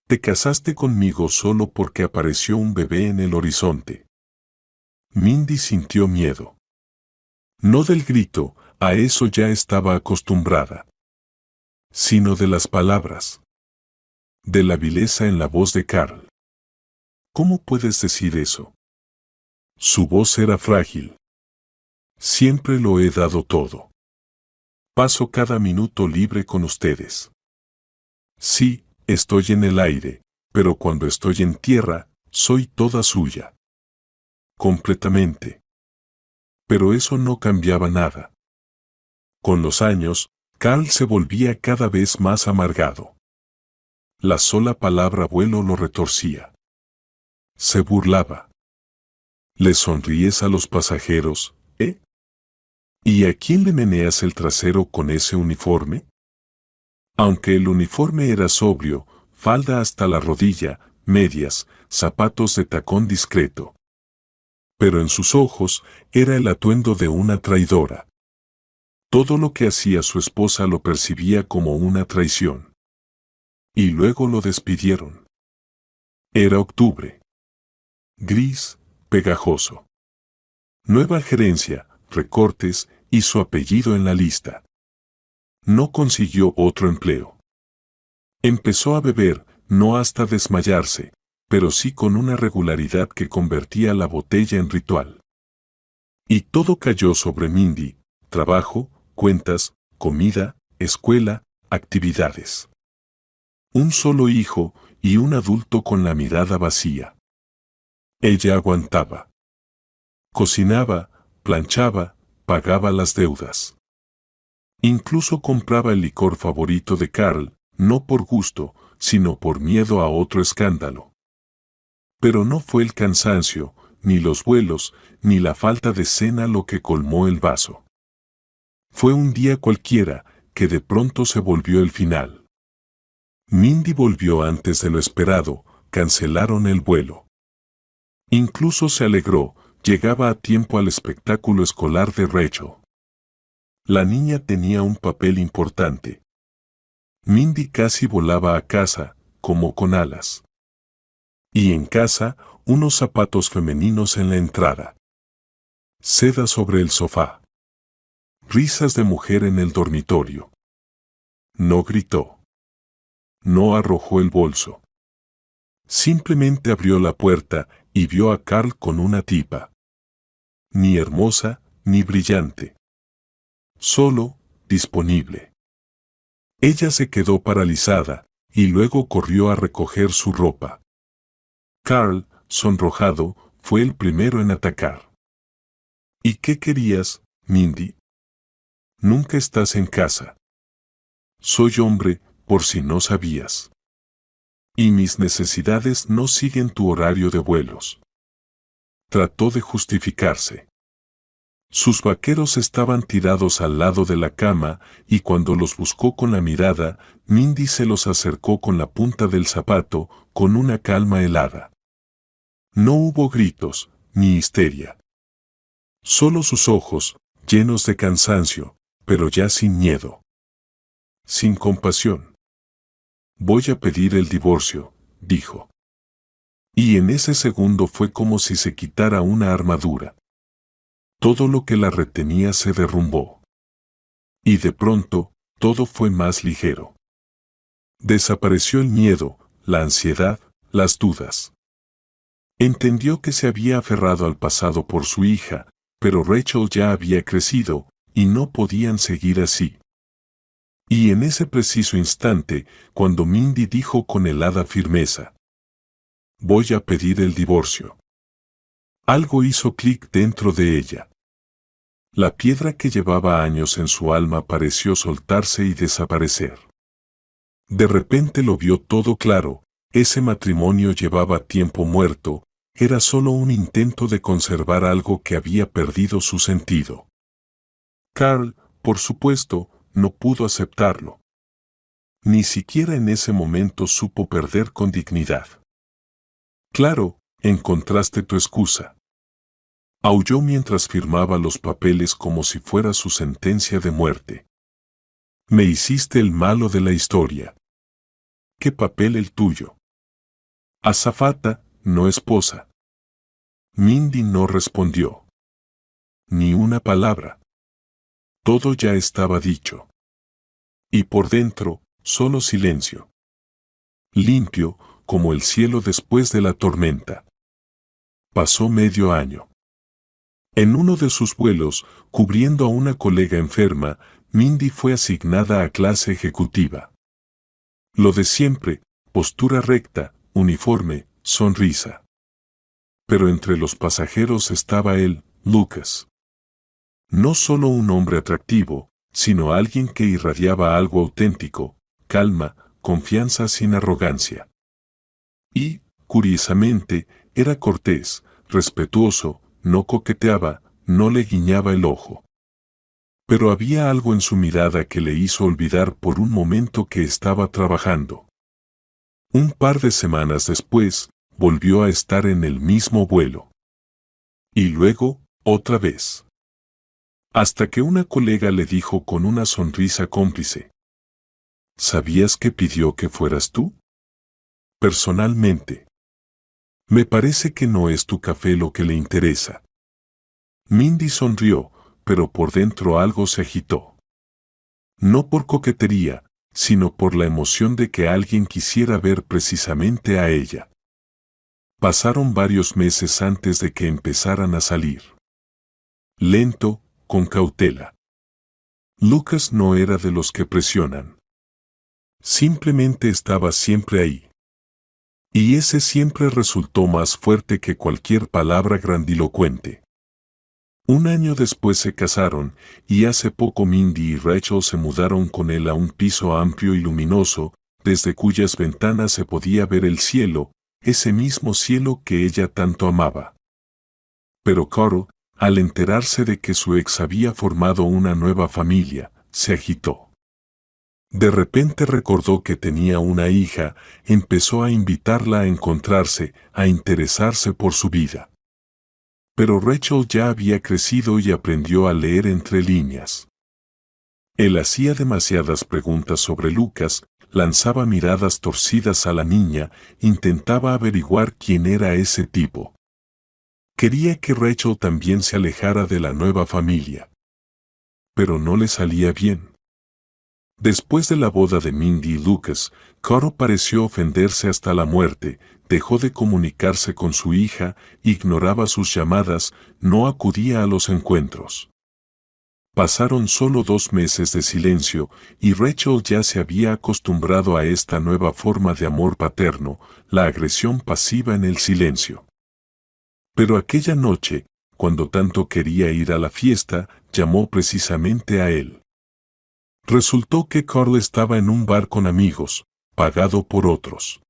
Te casaste conmigo solo porque apareció un bebé en el horizonte. Mindy sintió miedo. No del grito, a eso ya estaba acostumbrada. Sino de las palabras. De la vileza en la voz de Carl. ¿Cómo puedes decir eso? Su voz era frágil. Siempre lo he dado todo. Paso cada minuto libre con ustedes. Sí, estoy en el aire, pero cuando estoy en tierra, soy toda suya. Completamente. Pero eso no cambiaba nada. Con los años, Carl se volvía cada vez más amargado. La sola palabra vuelo lo retorcía. Se burlaba. ¿Le sonríes a los pasajeros, eh? ¿Y a quién le meneas el trasero con ese uniforme? Aunque el uniforme era sobrio, falda hasta la rodilla, medias, zapatos de tacón discreto. Pero en sus ojos era el atuendo de una traidora. Todo lo que hacía su esposa lo percibía como una traición. Y luego lo despidieron. Era octubre. Gris, pegajoso. Nueva gerencia, recortes y su apellido en la lista. No consiguió otro empleo. Empezó a beber, no hasta desmayarse, pero sí con una regularidad que convertía la botella en ritual. Y todo cayó sobre Mindy: trabajo, cuentas, comida, escuela, actividades. Un solo hijo y un adulto con la mirada vacía. Ella aguantaba. Cocinaba, planchaba, pagaba las deudas. Incluso compraba el licor favorito de Carl, no por gusto, sino por miedo a otro escándalo. Pero no fue el cansancio, ni los vuelos, ni la falta de cena lo que colmó el vaso. Fue un día cualquiera, que de pronto se volvió el final. Mindy volvió antes de lo esperado, cancelaron el vuelo. Incluso se alegró, llegaba a tiempo al espectáculo escolar de Rachel. La niña tenía un papel importante. Mindy casi volaba a casa, como con alas. Y en casa, unos zapatos femeninos en la entrada. Seda sobre el sofá. Risas de mujer en el dormitorio. No gritó. No arrojó el bolso. Simplemente abrió la puerta y vio a Carl con una tipa. Ni hermosa, ni brillante. Solo, disponible. Ella se quedó paralizada, y luego corrió a recoger su ropa. Carl, sonrojado, fue el primero en atacar. ¿Y qué querías, Mindy? Nunca estás en casa. Soy hombre, por si no sabías. Y mis necesidades no siguen tu horario de vuelos. Trató de justificarse. Sus vaqueros estaban tirados al lado de la cama, y cuando los buscó con la mirada, Mindy se los acercó con la punta del zapato, con una calma helada. No hubo gritos, ni histeria. Solo sus ojos, llenos de cansancio, pero ya sin miedo. Sin compasión. Voy a pedir el divorcio, dijo. Y en ese segundo fue como si se quitara una armadura. Todo lo que la retenía se derrumbó. Y de pronto, todo fue más ligero. Desapareció el miedo, la ansiedad, las dudas. Entendió que se había aferrado al pasado por su hija, pero Rachel ya había crecido, y no podían seguir así. Y en ese preciso instante, cuando Mindy dijo con helada firmeza: voy a pedir el divorcio. Algo hizo clic dentro de ella. La piedra que llevaba años en su alma pareció soltarse y desaparecer. De repente lo vio todo claro: ese matrimonio llevaba tiempo muerto, era solo un intento de conservar algo que había perdido su sentido. Carl, por supuesto, no pudo aceptarlo. Ni siquiera en ese momento supo perder con dignidad. Claro, encontraste tu excusa. Aulló mientras firmaba los papeles como si fuera su sentencia de muerte. Me hiciste el malo de la historia. ¿Qué papel el tuyo? Azafata, no esposa. Mindy no respondió. Ni una palabra. Todo ya estaba dicho. Y por dentro, solo silencio. Limpio, como el cielo después de la tormenta. Pasó medio año. En uno de sus vuelos, cubriendo a una colega enferma, Mindy fue asignada a clase ejecutiva. Lo de siempre: postura recta, uniforme, sonrisa. Pero entre los pasajeros estaba él, Lucas. No solo un hombre atractivo, sino alguien que irradiaba algo auténtico: calma, confianza sin arrogancia. Y, curiosamente, era cortés, respetuoso, no coqueteaba, no le guiñaba el ojo. Pero había algo en su mirada que le hizo olvidar por un momento que estaba trabajando. Un par de semanas después, volvió a estar en el mismo vuelo. Y luego, otra vez. Hasta que una colega le dijo con una sonrisa cómplice: ¿sabías que pidió que fueras tú? Personalmente, me parece que no es tu café lo que le interesa. Mindy sonrió, pero por dentro algo se agitó. No por coquetería, sino por la emoción de que alguien quisiera ver precisamente a ella. Pasaron varios meses antes de que empezaran a salir. Lento, con cautela. Lucas no era de los que presionan. Simplemente estaba siempre ahí. Y ese siempre resultó más fuerte que cualquier palabra grandilocuente. Un año después se casaron, y hace poco Mindy y Rachel se mudaron con él a un piso amplio y luminoso, desde cuyas ventanas se podía ver el cielo, ese mismo cielo que ella tanto amaba. Pero Carl, al enterarse de que su ex había formado una nueva familia, se agitó. De repente recordó que tenía una hija, empezó a invitarla a encontrarse, a interesarse por su vida. Pero Rachel ya había crecido y aprendió a leer entre líneas. Él hacía demasiadas preguntas sobre Lucas, lanzaba miradas torcidas a la niña, intentaba averiguar quién era ese tipo. Quería que Rachel también se alejara de la nueva familia. Pero no le salía bien. Después de la boda de Mindy y Lucas, Carl pareció ofenderse hasta la muerte, dejó de comunicarse con su hija, ignoraba sus llamadas, no acudía a los encuentros. Pasaron solo 2 meses de silencio, y Rachel ya se había acostumbrado a esta nueva forma de amor paterno, la agresión pasiva en el silencio. Pero aquella noche, cuando tanto quería ir a la fiesta, llamó precisamente a él. Resultó que Carl estaba en un bar con amigos, pagado por otros.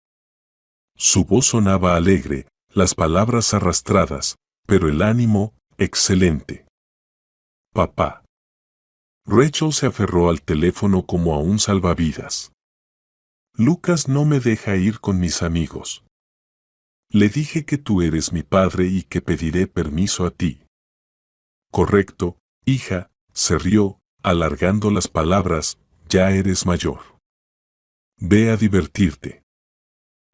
Su voz sonaba alegre, las palabras arrastradas, pero el ánimo, excelente. Papá. Rachel se aferró al teléfono como a un salvavidas. Lucas no me deja ir con mis amigos. Le dije que tú eres mi padre y que pediré permiso a ti. Correcto, hija, se rió, alargando las palabras, ya eres mayor. Ve a divertirte.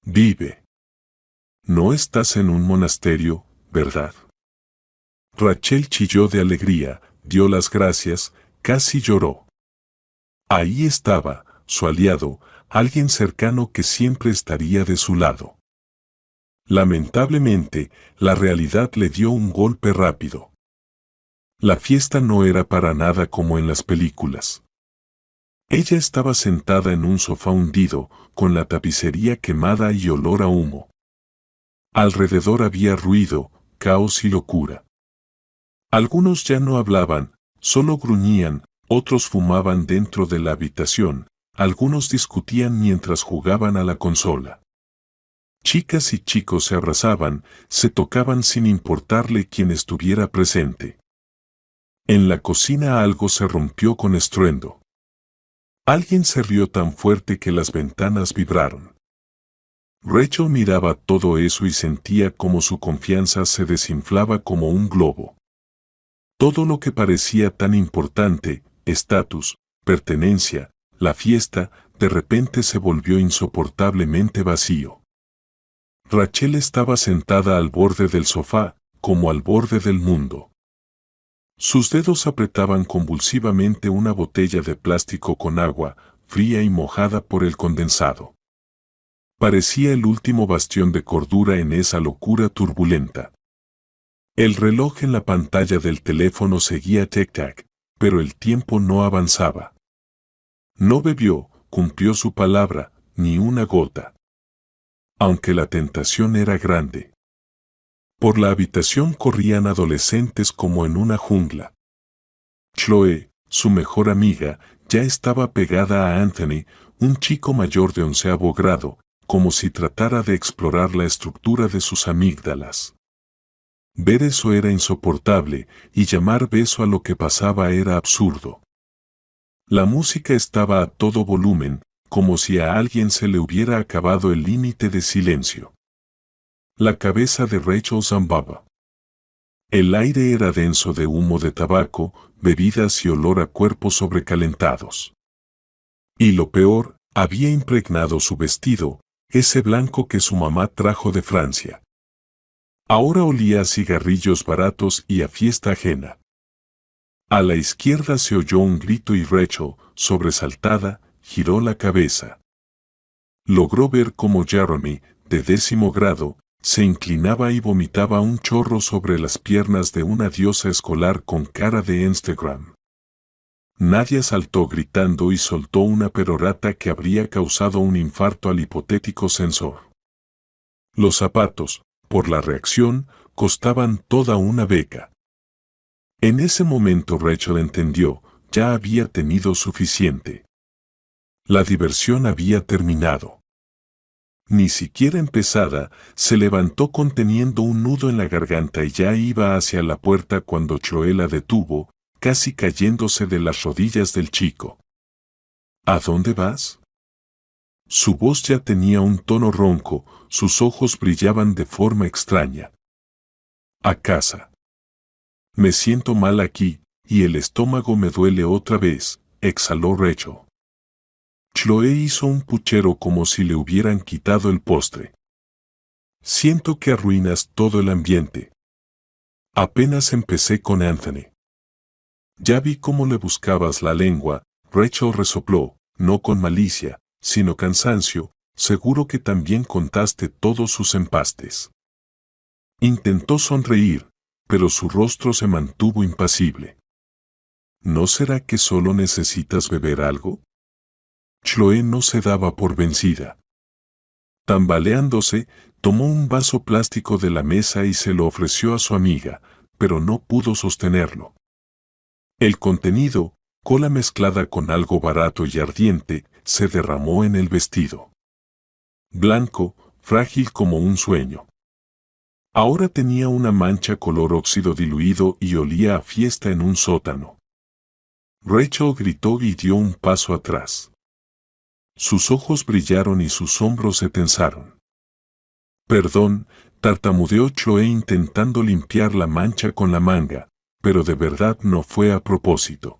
Vive. No estás en un monasterio, ¿verdad? Rachel chilló de alegría, dio las gracias, casi lloró. Ahí estaba, su aliado, alguien cercano que siempre estaría de su lado. Lamentablemente, la realidad le dio un golpe rápido. La fiesta no era para nada como en las películas. Ella estaba sentada en un sofá hundido, con la tapicería quemada y olor a humo. Alrededor había ruido, caos y locura. Algunos ya no hablaban, solo gruñían, otros fumaban dentro de la habitación, algunos discutían mientras jugaban a la consola. Chicas y chicos se abrazaban, se tocaban sin importarle quién estuviera presente. En la cocina algo se rompió con estruendo. Alguien se rió tan fuerte que las ventanas vibraron. Rachel miraba todo eso y sentía como su confianza se desinflaba como un globo. Todo lo que parecía tan importante, estatus, pertenencia, la fiesta, de repente se volvió insoportablemente vacío. Rachel estaba sentada al borde del sofá, como al borde del mundo. Sus dedos apretaban convulsivamente una botella de plástico con agua, fría y mojada por el condensado. Parecía el último bastión de cordura en esa locura turbulenta. El reloj en la pantalla del teléfono seguía tic-tac, pero el tiempo no avanzaba. No bebió, cumplió su palabra, ni una gota. Aunque la tentación era grande. Por la habitación corrían adolescentes como en una jungla. Chloe, su mejor amiga, ya estaba pegada a Anthony, un chico mayor de 11º grado, como si tratara de explorar la estructura de sus amígdalas. Ver eso era insoportable, y llamar beso a lo que pasaba era absurdo. La música estaba a todo volumen, como si a alguien se le hubiera acabado el límite de silencio. La cabeza de Rachel zambaba. El aire era denso de humo de tabaco, bebidas y olor a cuerpos sobrecalentados. Y lo peor, había impregnado su vestido, ese blanco que su mamá trajo de Francia. Ahora olía a cigarrillos baratos y a fiesta ajena. A la izquierda se oyó un grito y Rachel, sobresaltada, giró la cabeza. Logró ver cómo Jeremy, de 10º grado, se inclinaba y vomitaba un chorro sobre las piernas de una diosa escolar con cara de Instagram. Nadia saltó gritando y soltó una perorata que habría causado un infarto al hipotético censor. Los zapatos, por la reacción, costaban toda una beca. En ese momento Rachel entendió, ya había tenido suficiente. La diversión había terminado. Ni siquiera empezada, se levantó conteniendo un nudo en la garganta y ya iba hacia la puerta cuando Chloe la detuvo, casi cayéndose de las rodillas del chico. ¿A dónde vas? Su voz ya tenía un tono ronco, sus ojos brillaban de forma extraña. A casa. Me siento mal aquí, y el estómago me duele otra vez, exhaló Rachel. Chloe hizo un puchero como si le hubieran quitado el postre. Siento que arruinas todo el ambiente. Apenas empecé con Anthony. Ya vi cómo le buscabas la lengua, Rachel resopló, no con malicia, sino cansancio, seguro que también contaste todos sus empastes. Intentó sonreír, pero su rostro se mantuvo impasible. ¿No será que solo necesitas beber algo? Chloe no se daba por vencida. Tambaleándose, tomó un vaso plástico de la mesa y se lo ofreció a su amiga, pero no pudo sostenerlo. El contenido, cola mezclada con algo barato y ardiente, se derramó en el vestido. Blanco, frágil como un sueño. Ahora tenía una mancha color óxido diluido y olía a fiesta en un sótano. Rachel gritó y dio un paso atrás. Sus ojos brillaron y sus hombros se tensaron. Perdón, tartamudeó Chloe intentando limpiar la mancha con la manga, pero de verdad no fue a propósito.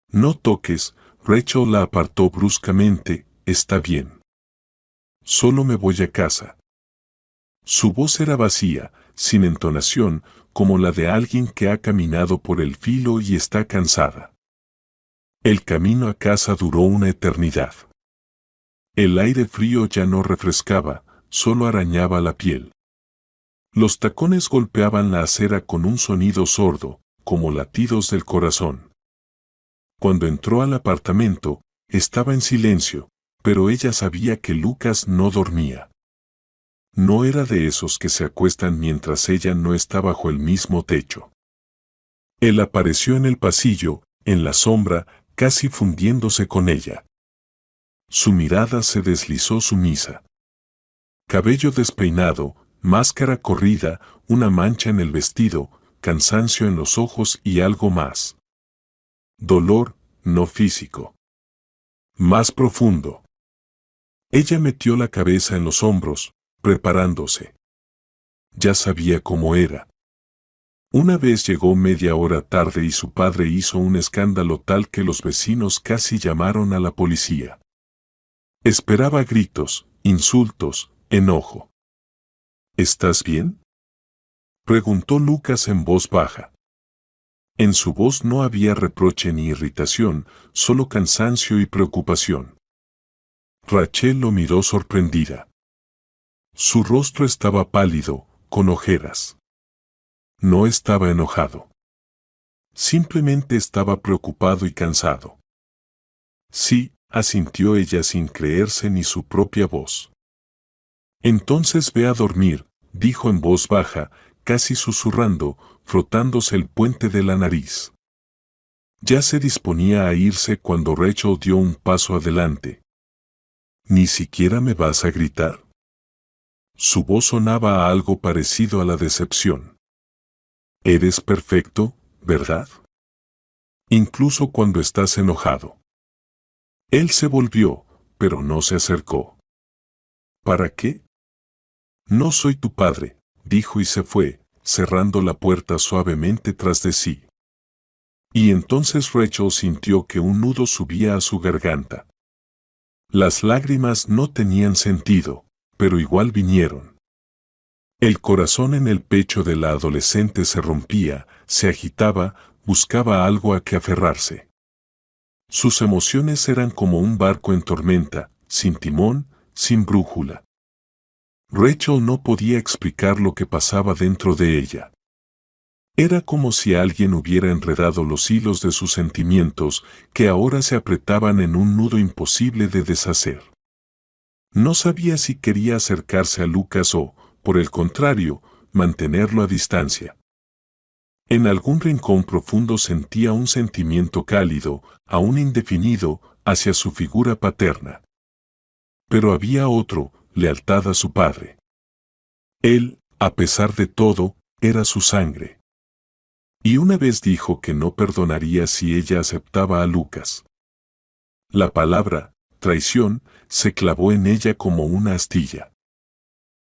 No toques, Rachel la apartó bruscamente, está bien. Solo me voy a casa. Su voz era vacía, sin entonación, como la de alguien que ha caminado por el filo y está cansada. El camino a casa duró una eternidad. El aire frío ya no refrescaba, solo arañaba la piel. Los tacones golpeaban la acera con un sonido sordo, como latidos del corazón. Cuando entró al apartamento, estaba en silencio, pero ella sabía que Lucas no dormía. No era de esos que se acuestan mientras ella no está bajo el mismo techo. Él apareció en el pasillo, en la sombra, casi fundiéndose con ella. Su mirada se deslizó sumisa. Cabello despeinado, máscara corrida, una mancha en el vestido, cansancio en los ojos y algo más. Dolor, no físico. Más profundo. Ella metió la cabeza en los hombros, preparándose. Ya sabía cómo era. Una vez llegó media hora tarde y su padre hizo un escándalo tal que los vecinos casi llamaron a la policía. Esperaba gritos, insultos, enojo. ¿Estás bien?, preguntó Lucas en voz baja. En su voz no había reproche ni irritación, solo cansancio y preocupación. Rachel lo miró sorprendida. Su rostro estaba pálido, con ojeras. No estaba enojado. Simplemente estaba preocupado y cansado. Sí, asintió ella sin creerse ni su propia voz. Entonces ve a dormir, dijo en voz baja, casi susurrando, frotándose el puente de la nariz. Ya se disponía a irse cuando Rachel dio un paso adelante. ¿Ni siquiera me vas a gritar? Su voz sonaba a algo parecido a la decepción. Eres perfecto, ¿verdad? Incluso cuando estás enojado. Él se volvió, pero no se acercó. ¿Para qué? No soy tu padre, dijo y se fue, cerrando la puerta suavemente tras de sí. Y entonces Rachel sintió que un nudo subía a su garganta. Las lágrimas no tenían sentido, pero igual vinieron. El corazón en el pecho de la adolescente se rompía, se agitaba, buscaba algo a que aferrarse. Sus emociones eran como un barco en tormenta, sin timón, sin brújula. Rachel no podía explicar lo que pasaba dentro de ella. Era como si alguien hubiera enredado los hilos de sus sentimientos, que ahora se apretaban en un nudo imposible de deshacer. No sabía si quería acercarse a Lucas o, por el contrario, mantenerlo a distancia. En algún rincón profundo sentía un sentimiento cálido, aún indefinido, hacia su figura paterna. Pero había otro, lealtad a su padre. Él, a pesar de todo, era su sangre. Y una vez dijo que no perdonaría si ella aceptaba a Lucas. La palabra, traición, se clavó en ella como una astilla.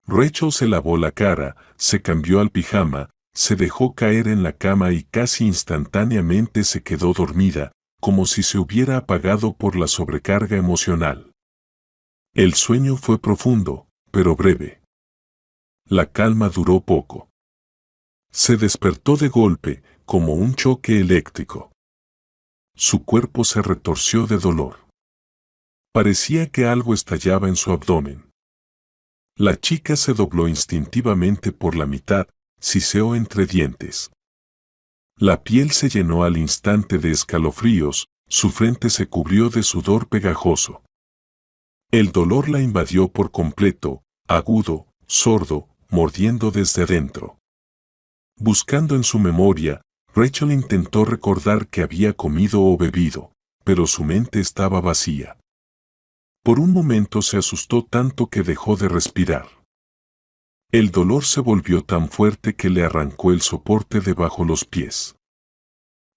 Rachel se lavó la cara, se cambió al pijama, se dejó caer en la cama y casi instantáneamente se quedó dormida, como si se hubiera apagado por la sobrecarga emocional. El sueño fue profundo, pero breve. La calma duró poco. Se despertó de golpe, como un choque eléctrico. Su cuerpo se retorció de dolor. Parecía que algo estallaba en su abdomen. La chica se dobló instintivamente por la mitad, siseó entre dientes. La piel se llenó al instante de escalofríos, su frente se cubrió de sudor pegajoso. El dolor la invadió por completo, agudo, sordo, mordiendo desde adentro. Buscando en su memoria, Rachel intentó recordar que había comido o bebido, pero su mente estaba vacía. Por un momento se asustó tanto que dejó de respirar. El dolor se volvió tan fuerte que le arrancó el soporte debajo los pies.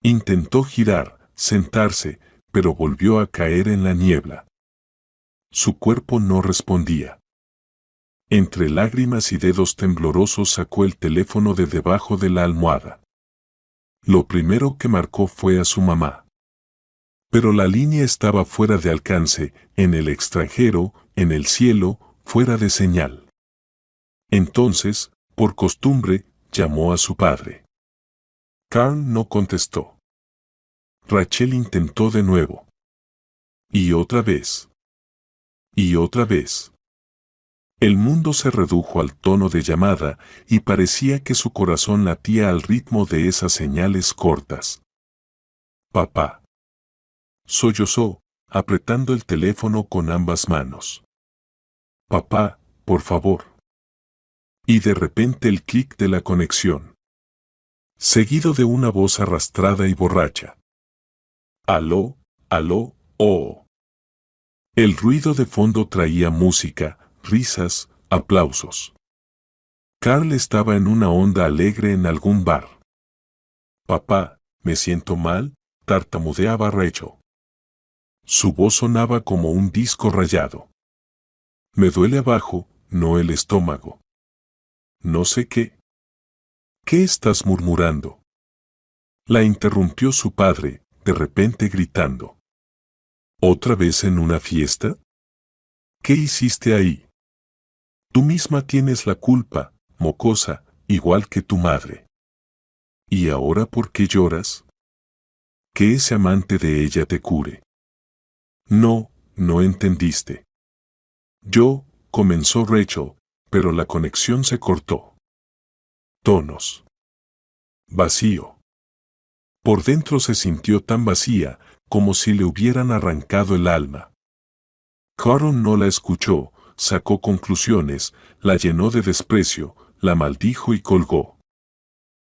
Intentó girar, sentarse, pero volvió a caer en la niebla. Su cuerpo no respondía. Entre lágrimas y dedos temblorosos sacó el teléfono de debajo de la almohada. Lo primero que marcó fue a su mamá. Pero la línea estaba fuera de alcance, en el extranjero, en el cielo, fuera de señal. Entonces, por costumbre, llamó a su padre. Carl no contestó. Rachel intentó de nuevo. Y otra vez. Y otra vez. El mundo se redujo al tono de llamada y parecía que su corazón latía al ritmo de esas señales cortas. Papá. Sollozó, apretando el teléfono con ambas manos. Papá, por favor. Y de repente el clic de la conexión. Seguido de una voz arrastrada y borracha. Aló, aló, oh. El ruido de fondo traía música, risas, aplausos. Carl estaba en una onda alegre en algún bar. Papá, me siento mal, tartamudeaba Rachel. Su voz sonaba como un disco rayado. Me duele abajo, no el estómago. No sé qué. ¿Qué estás murmurando? La interrumpió su padre, de repente gritando. ¿Otra vez en una fiesta? ¿Qué hiciste ahí? Tú misma tienes la culpa, mocosa, igual que tu madre. ¿Y ahora por qué lloras? Que ese amante de ella te cure. No, no entendiste. Comenzó Rachel, pero la conexión se cortó. Tonos. Vacío. Por dentro se sintió tan vacía, como si le hubieran arrancado el alma. Carl no la escuchó, sacó conclusiones, la llenó de desprecio, la maldijo y colgó.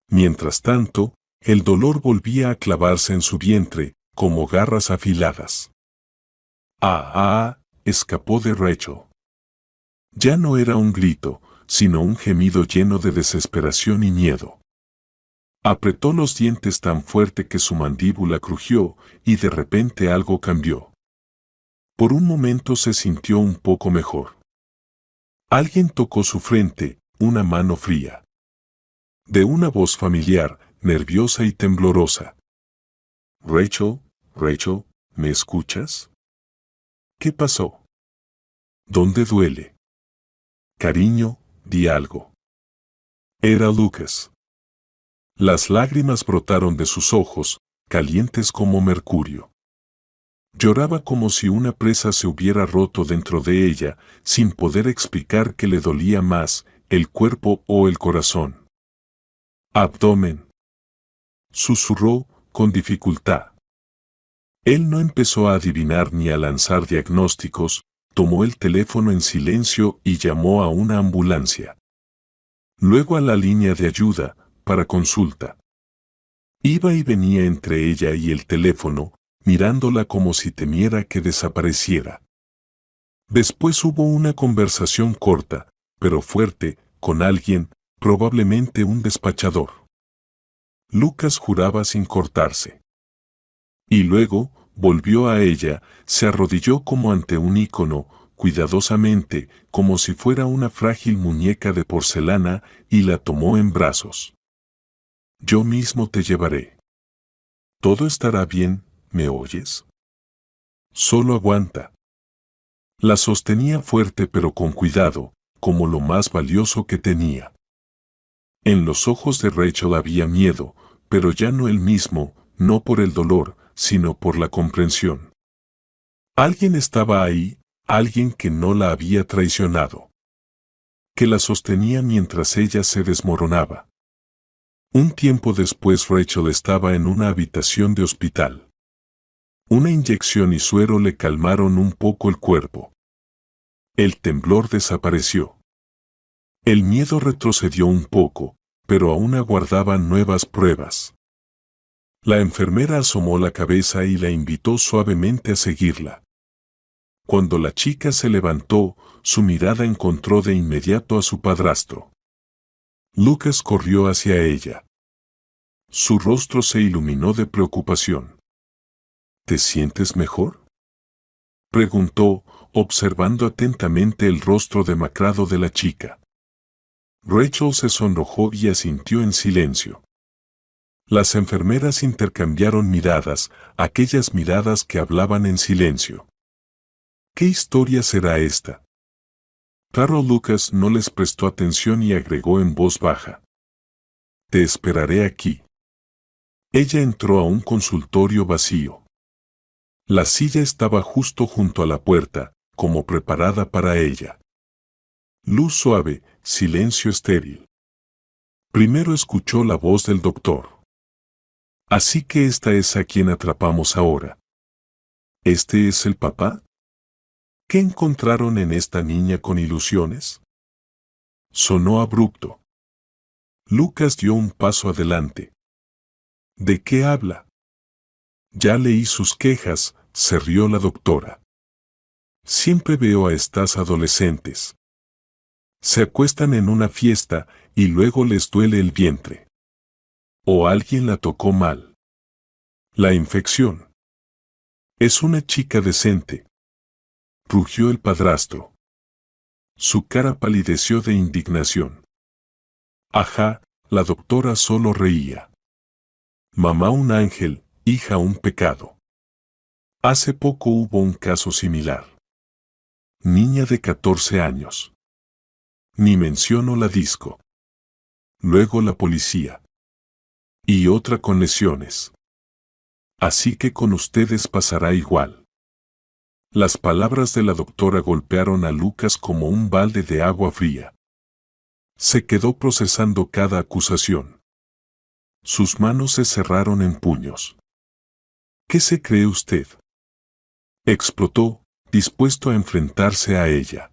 Mientras tanto, el dolor volvía a clavarse en su vientre, como garras afiladas. Escapó de Rachel. Ya no era un grito, sino un gemido lleno de desesperación y miedo. Apretó los dientes tan fuerte que su mandíbula crujió, y de repente algo cambió. Por un momento se sintió un poco mejor. Alguien tocó su frente, una mano fría. de una voz familiar, nerviosa y temblorosa. Rachel, Rachel, ¿me escuchas? ¿Qué pasó? ¿Dónde duele? Cariño, di algo. Era Lucas. Las lágrimas brotaron de sus ojos, calientes como mercurio. Lloraba como si una presa se hubiera roto dentro de ella, sin poder explicar qué le dolía más, el cuerpo o el corazón. Abdomen. Susurró, con dificultad. Él no empezó a adivinar ni a lanzar diagnósticos, tomó el teléfono en silencio y llamó a una ambulancia. Luego a la línea de ayuda, para consulta. Iba y venía entre ella y el teléfono, mirándola como si temiera que desapareciera. Después hubo una conversación corta, pero fuerte, con alguien, probablemente un despachador. Lucas juraba sin cortarse. Y luego, volvió a ella, se arrodilló como ante un ícono, cuidadosamente, como si fuera una frágil muñeca de porcelana, y la tomó en brazos. Yo mismo te llevaré. Todo estará bien, ¿me oyes? Solo aguanta. La sostenía fuerte pero con cuidado, como lo más valioso que tenía. En los ojos de Rachel había miedo, pero ya no el mismo, no por el dolor, sino por la comprensión. Alguien estaba ahí, alguien que no la había traicionado. Que la sostenía mientras ella se desmoronaba. Un tiempo después Rachel estaba en una habitación de hospital. Una inyección y suero le calmaron un poco el cuerpo. El temblor desapareció. El miedo retrocedió un poco, pero aún aguardaban nuevas pruebas. La enfermera asomó la cabeza y la invitó suavemente a seguirla. Cuando la chica se levantó, su mirada encontró de inmediato a su padrastro. Lucas corrió hacia ella. Su rostro se iluminó de preocupación. ¿Te sientes mejor?, preguntó, observando atentamente el rostro demacrado de la chica. Rachel se sonrojó y asintió en silencio. Las enfermeras intercambiaron miradas, aquellas miradas que hablaban en silencio. ¿Qué historia será esta? Carol Lucas no les prestó atención y agregó en voz baja. Te esperaré aquí. Ella entró a un consultorio vacío. La silla estaba justo junto a la puerta, como preparada para ella. Luz suave, silencio estéril. Primero escuchó la voz del doctor. Así que esta es a quien atrapamos ahora. ¿Este es el papá? ¿Qué encontraron en esta niña con ilusiones? Sonó abrupto. Lucas dio un paso adelante. ¿De qué habla? Ya leí sus quejas, se rió la doctora. Siempre veo a estas adolescentes. Se acuestan en una fiesta y luego les duele el vientre. O alguien la tocó mal. La infección. Es una chica decente. Rugió el padrastro. Su cara palideció de indignación. Ajá, la doctora solo reía. Mamá un ángel, hija un pecado. Hace poco hubo un caso similar. Niña de 14 años. Ni menciono la disco. Luego la policía. Y otra con lesiones. Así que con ustedes pasará igual. Las palabras de la doctora golpearon a Lucas como un balde de agua fría. Se quedó procesando cada acusación. Sus manos se cerraron en puños. ¿Qué se cree usted?, explotó, dispuesto a enfrentarse a ella.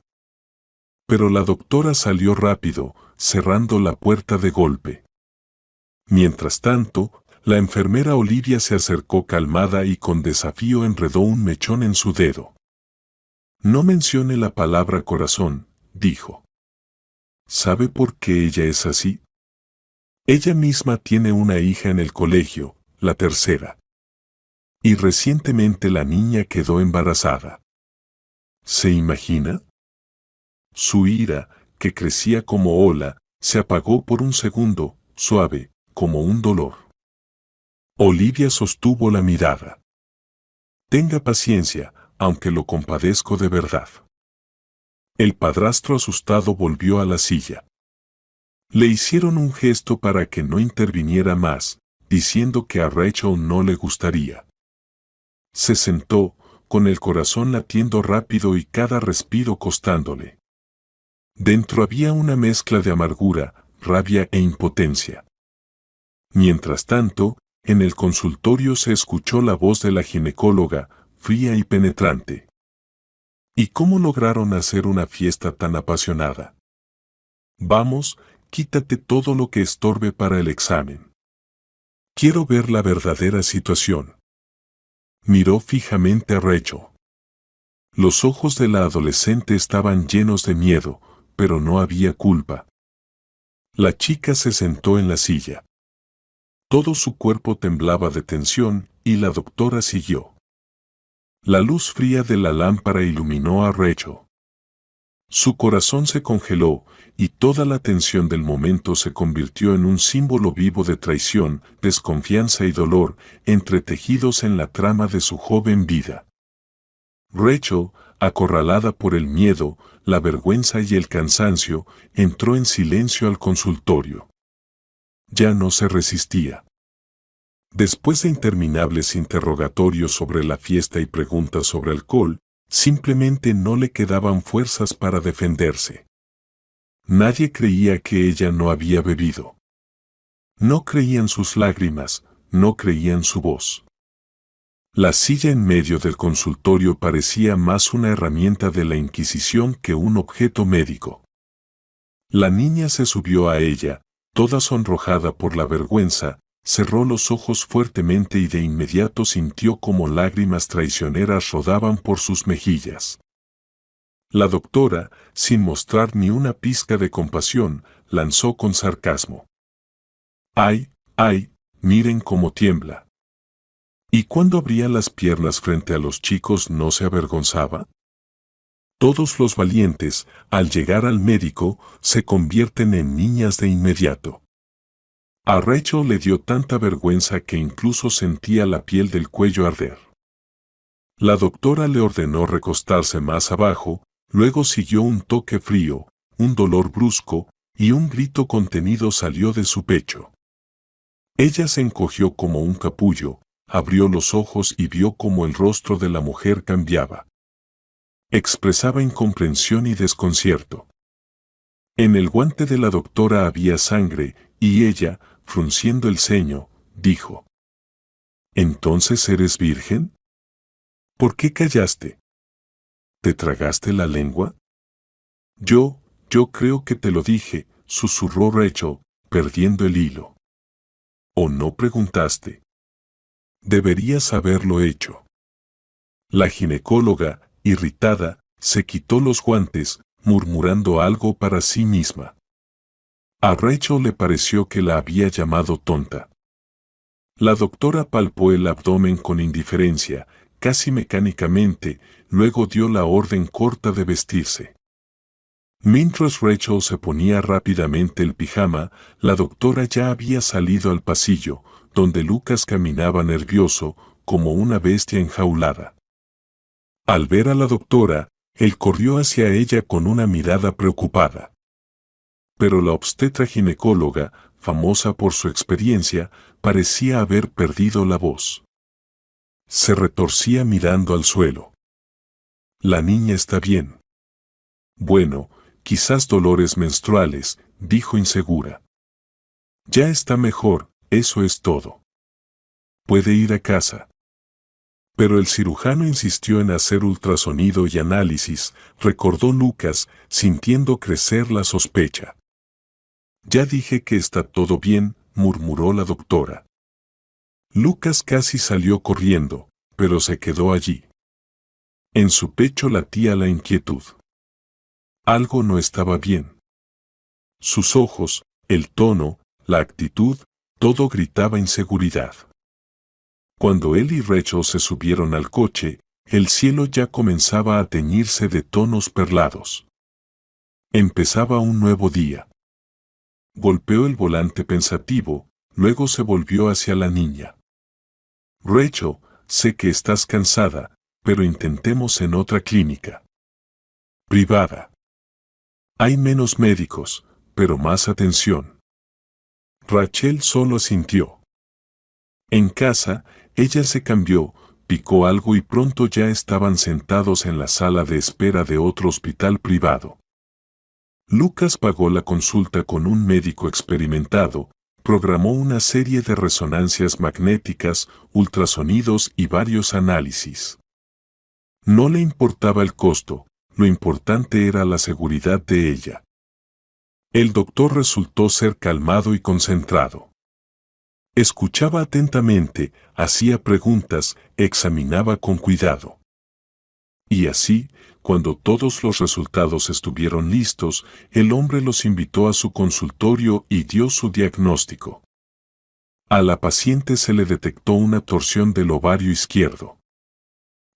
Pero la doctora salió rápido, cerrando la puerta de golpe. Mientras tanto, la enfermera Olivia se acercó calmada y con desafío enredó un mechón en su dedo. No mencione la palabra corazón, dijo. ¿Sabe por qué ella es así? Ella misma tiene una hija en el colegio, la tercera. Y recientemente la niña quedó embarazada. ¿Se imagina? Su ira, que crecía como ola, se apagó por un segundo, suave, como un dolor. Olivia sostuvo la mirada. Tenga paciencia, aunque lo compadezco de verdad. El padrastro asustado volvió a la silla. Le hicieron un gesto para que no interviniera más, diciendo que a Rachel no le gustaría. Se sentó, con el corazón latiendo rápido y cada respiro costándole. Dentro había una mezcla de amargura, rabia e impotencia. Mientras tanto, en el consultorio se escuchó la voz de la ginecóloga, fría y penetrante. ¿Y cómo lograron hacer una fiesta tan apasionada? Vamos, quítate todo lo que estorbe para el examen. Quiero ver la verdadera situación. Miró fijamente a Rachel. Los ojos de la adolescente estaban llenos de miedo, pero no había culpa. La chica se sentó en la silla. Todo su cuerpo temblaba de tensión y la doctora siguió. La luz fría de la lámpara iluminó a Rachel. Su corazón se congeló y toda la tensión del momento se convirtió en un símbolo vivo de traición, desconfianza y dolor, entretejidos en la trama de su joven vida. Rachel, acorralada por el miedo, la vergüenza y el cansancio, entró en silencio al consultorio. Ya no se resistía. Después de interminables interrogatorios sobre la fiesta y preguntas sobre alcohol, simplemente no le quedaban fuerzas para defenderse. Nadie creía que ella no había bebido. No creían sus lágrimas, no creían su voz. La silla en medio del consultorio parecía más una herramienta de la Inquisición que un objeto médico. La niña se subió a ella, toda sonrojada por la vergüenza, cerró los ojos fuertemente y de inmediato sintió como lágrimas traicioneras rodaban por sus mejillas. La doctora, sin mostrar ni una pizca de compasión, lanzó con sarcasmo. ¡Ay, ay, miren cómo tiembla! ¿Y cuando abría las piernas frente a los chicos no se avergonzaba? Todos los valientes, al llegar al médico, se convierten en niñas de inmediato. A Rachel le dio tanta vergüenza que incluso sentía la piel del cuello arder. La doctora le ordenó recostarse más abajo, luego siguió un toque frío, un dolor brusco, y un grito contenido salió de su pecho. Ella se encogió como un capullo, abrió los ojos y vio cómo el rostro de la mujer cambiaba. Expresaba incomprensión y desconcierto. En el guante de la doctora había sangre, y ella, frunciendo el ceño, dijo: ¿Entonces eres virgen? ¿Por qué callaste? ¿Te tragaste la lengua? Yo creo que te lo dije, susurró Rachel, perdiendo el hilo. ¿O no preguntaste? Deberías haberlo hecho. La ginecóloga, irritada, se quitó los guantes, murmurando algo para sí misma. A Rachel le pareció que la había llamado tonta. La doctora palpó el abdomen con indiferencia, casi mecánicamente, luego dio la orden corta de vestirse. Mientras Rachel se ponía rápidamente el pijama, la doctora ya había salido al pasillo, donde Lucas caminaba nervioso, como una bestia enjaulada. Al ver a la doctora, él corrió hacia ella con una mirada preocupada. Pero la obstetra ginecóloga, famosa por su experiencia, parecía haber perdido la voz. Se retorcía mirando al suelo. La niña está bien. Bueno, quizás dolores menstruales, dijo insegura. Ya está mejor, eso es todo. Puede ir a casa. Pero el cirujano insistió en hacer ultrasonido y análisis, recordó Lucas, sintiendo crecer la sospecha. Ya dije que está todo bien, murmuró la doctora. Lucas casi salió corriendo, pero se quedó allí. En su pecho latía la inquietud. Algo no estaba bien. Sus ojos, el tono, la actitud, todo gritaba inseguridad. Cuando él y Rachel se subieron al coche, el cielo ya comenzaba a teñirse de tonos perlados. Empezaba un nuevo día. Golpeó el volante pensativo, luego se volvió hacia la niña. Rachel, sé que estás cansada, pero intentemos en otra clínica privada. Hay menos médicos, pero más atención. Rachel solo asintió. En casa, ella se cambió, picó algo y pronto ya estaban sentados en la sala de espera de otro hospital privado. Lucas pagó la consulta con un médico experimentado, programó una serie de resonancias magnéticas, ultrasonidos y varios análisis. No le importaba el costo, lo importante era la seguridad de ella. El doctor resultó ser calmado y concentrado. Escuchaba atentamente, hacía preguntas, examinaba con cuidado. Y así, cuando todos los resultados estuvieron listos, el hombre los invitó a su consultorio y dio su diagnóstico. A la paciente se le detectó una torsión del ovario izquierdo.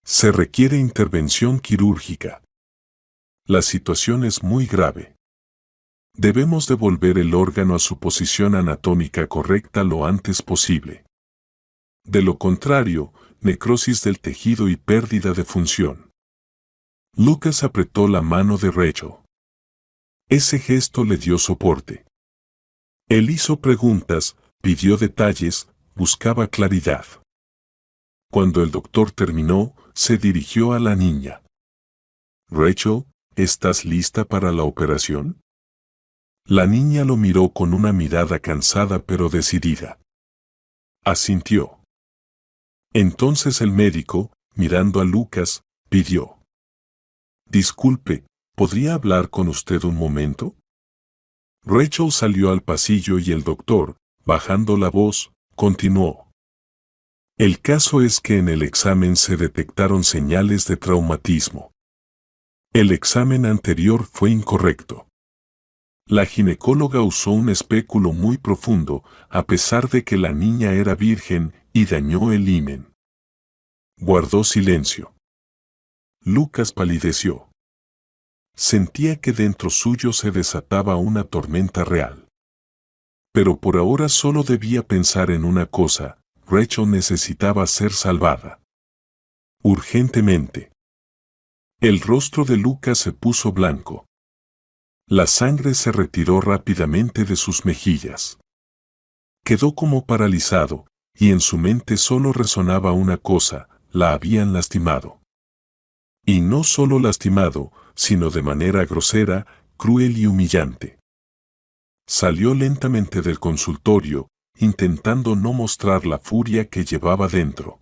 Se requiere intervención quirúrgica. La situación es muy grave. Debemos devolver el órgano a su posición anatómica correcta lo antes posible. De lo contrario, necrosis del tejido y pérdida de función. Lucas apretó la mano de Rachel. Ese gesto le dio soporte. Él hizo preguntas, pidió detalles, buscaba claridad. Cuando el doctor terminó, se dirigió a la niña. Rachel, ¿estás lista para la operación? La niña lo miró con una mirada cansada pero decidida. Asintió. Entonces el médico, mirando a Lucas, pidió: Disculpe, ¿podría hablar con usted un momento? Rachel salió al pasillo y el doctor, bajando la voz, continuó. El caso es que en el examen se detectaron señales de traumatismo. El examen anterior fue incorrecto. La ginecóloga usó un espéculo muy profundo, a pesar de que la niña era virgen, y dañó el himen. Guardó silencio. Lucas palideció. Sentía que dentro suyo se desataba una tormenta real. Pero por ahora solo debía pensar en una cosa: Rachel necesitaba ser salvada. Urgentemente. El rostro de Lucas se puso blanco. La sangre se retiró rápidamente de sus mejillas. Quedó como paralizado, y en su mente solo resonaba una cosa: la habían lastimado. Y no solo lastimado, sino de manera grosera, cruel y humillante. Salió lentamente del consultorio, intentando no mostrar la furia que llevaba dentro.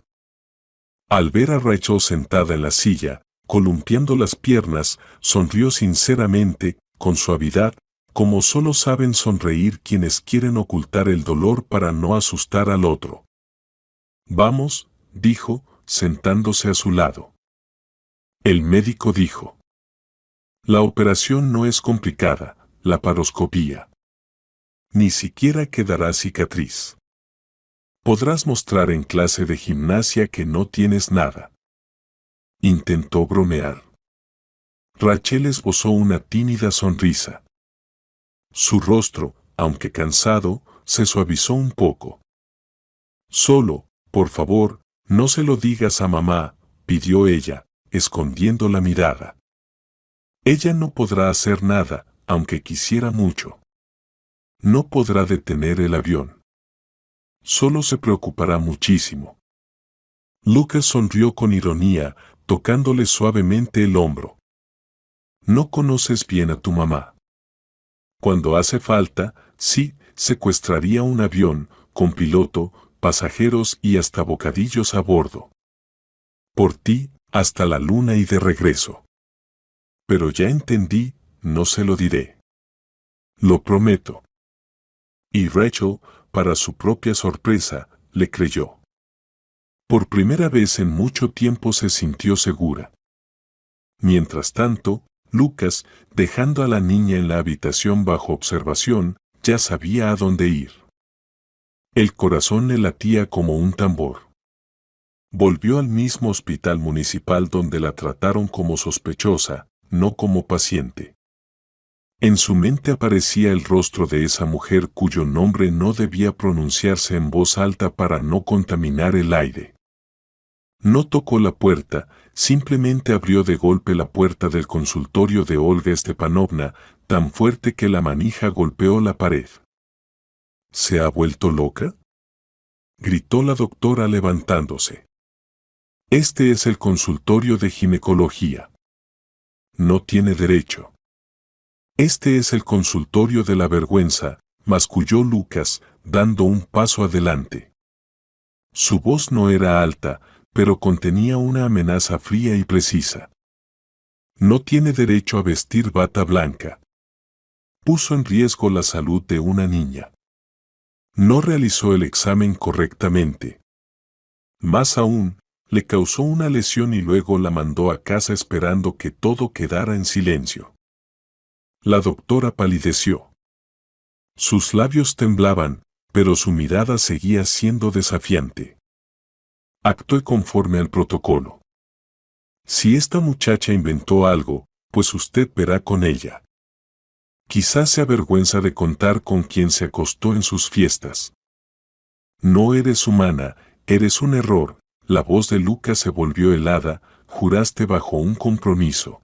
Al ver a Rachel sentada en la silla, columpiando las piernas, sonrió sinceramente, con suavidad, como solo saben sonreír quienes quieren ocultar el dolor para no asustar al otro. Vamos, dijo, sentándose a su lado. El médico dijo: La operación no es complicada, la paroscopía. Ni siquiera quedará cicatriz. Podrás mostrar en clase de gimnasia que no tienes nada. Intentó bromear. Rachel esbozó una tímida sonrisa. Su rostro, aunque cansado, se suavizó un poco. Solo, por favor, no se lo digas a mamá, pidió ella, escondiendo la mirada. Ella no podrá hacer nada, aunque quisiera mucho. No podrá detener el avión. Solo se preocupará muchísimo. Lucas sonrió con ironía, tocándole suavemente el hombro. No conoces bien a tu mamá. Cuando hace falta, sí, secuestraría un avión, con piloto, pasajeros y hasta bocadillos a bordo. Por ti, hasta la luna y de regreso. Pero ya entendí, no se lo diré. Lo prometo. Y Rachel, para su propia sorpresa, le creyó. Por primera vez en mucho tiempo se sintió segura. Mientras tanto, Lucas, dejando a la niña en la habitación bajo observación, ya sabía a dónde ir. El corazón le latía como un tambor. Volvió al mismo hospital municipal donde la trataron como sospechosa, no como paciente. En su mente aparecía el rostro de esa mujer cuyo nombre no debía pronunciarse en voz alta para no contaminar el aire. No tocó la puerta, simplemente abrió de golpe la puerta del consultorio de Olga Stepanovna, tan fuerte que la manija golpeó la pared. ¿Se ha vuelto loca?, gritó la doctora levantándose. Este es el consultorio de ginecología. No tiene derecho. Este es el consultorio de la vergüenza, masculló Lucas, dando un paso adelante. Su voz no era alta, pero contenía una amenaza fría y precisa. No tiene derecho a vestir bata blanca. Puso en riesgo la salud de una niña. No realizó el examen correctamente. Más aún, le causó una lesión y luego la mandó a casa esperando que todo quedara en silencio. La doctora palideció. Sus labios temblaban, pero su mirada seguía siendo desafiante. Actué conforme al protocolo. Si esta muchacha inventó algo, pues usted verá con ella. Quizás se avergüenza de contar con quien se acostó en sus fiestas. No eres humana, eres un error. La voz de Lucas se volvió helada. Juraste bajo un compromiso.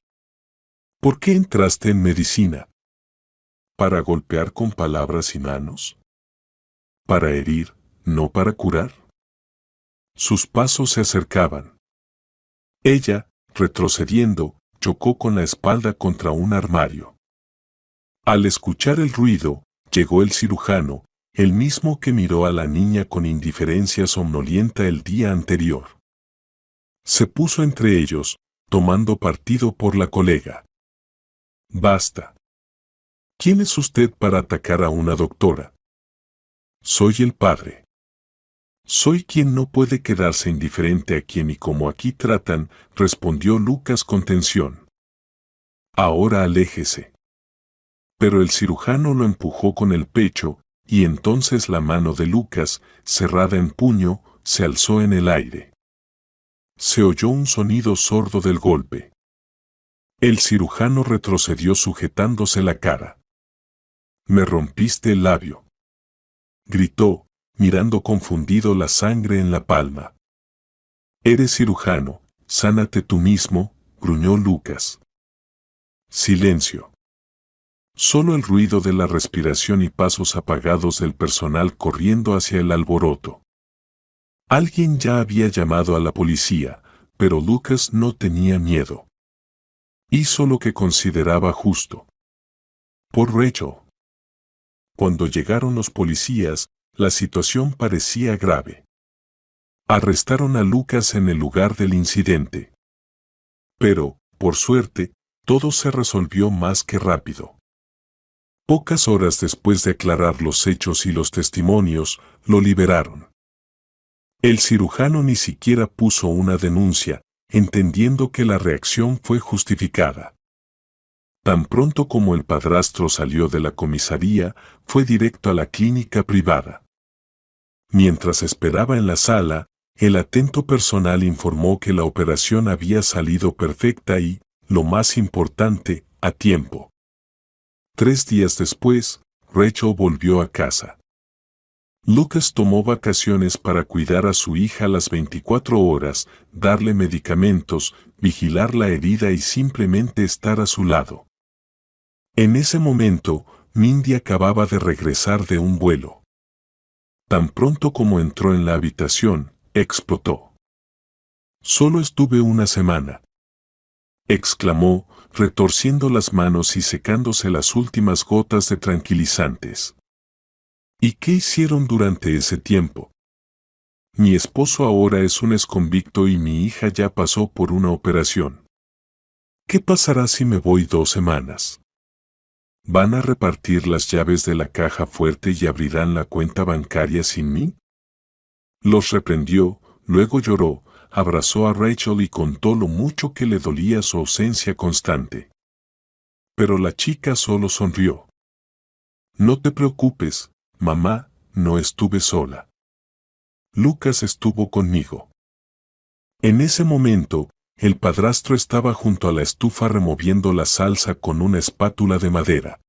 ¿Por qué entraste en medicina? ¿Para golpear con palabras y manos? ¿Para herir, no para curar? Sus pasos se acercaban. Ella, retrocediendo, chocó con la espalda contra un armario. Al escuchar el ruido, llegó el cirujano, el mismo que miró a la niña con indiferencia somnolienta el día anterior. Se puso entre ellos, tomando partido por la colega. Basta. ¿Quién es usted para atacar a una doctora? Soy el padre. Soy quien no puede quedarse indiferente a quien y como aquí tratan, respondió Lucas con tensión. Ahora aléjese. Pero el cirujano lo empujó con el pecho, y entonces la mano de Lucas, cerrada en puño, se alzó en el aire. Se oyó un sonido sordo del golpe. El cirujano retrocedió sujetándose la cara. Me rompiste el labio. Gritó, mirando confundido la sangre en la palma. Eres cirujano, sánate tú mismo, gruñó Lucas. Silencio. Solo el ruido de la respiración y pasos apagados del personal corriendo hacia el alboroto. Alguien ya había llamado a la policía, pero Lucas no tenía miedo. Hizo lo que consideraba justo. Por Rachel. Cuando llegaron los policías, la situación parecía grave. Arrestaron a Lucas en el lugar del incidente. Pero, por suerte, todo se resolvió más que rápido. Pocas horas después de aclarar los hechos y los testimonios, lo liberaron. El cirujano ni siquiera puso una denuncia, entendiendo que la reacción fue justificada. Tan pronto como el padrastro salió de la comisaría, fue directo a la clínica privada. Mientras esperaba en la sala, el atento personal informó que la operación había salido perfecta y, lo más importante, a tiempo. 3 días después, Rachel volvió a casa. Lucas tomó vacaciones para cuidar a su hija las 24 horas, darle medicamentos, vigilar la herida y simplemente estar a su lado. En ese momento, Mindy acababa de regresar de un vuelo. Tan pronto como entró en la habitación, explotó. Solo estuve una semana, exclamó, retorciendo las manos y secándose las últimas gotas de tranquilizantes. ¿Y qué hicieron durante ese tiempo? Mi esposo ahora es un exconvicto y mi hija ya pasó por una operación. ¿Qué pasará si me voy 2 semanas? ¿Van a repartir las llaves de la caja fuerte y abrirán la cuenta bancaria sin mí? Los reprendió, luego lloró, abrazó a Rachel y contó lo mucho que le dolía su ausencia constante. Pero la chica solo sonrió. No te preocupes, mamá, no estuve sola. Lucas estuvo conmigo. En ese momento, el padrastro estaba junto a la estufa removiendo la salsa con una espátula de madera.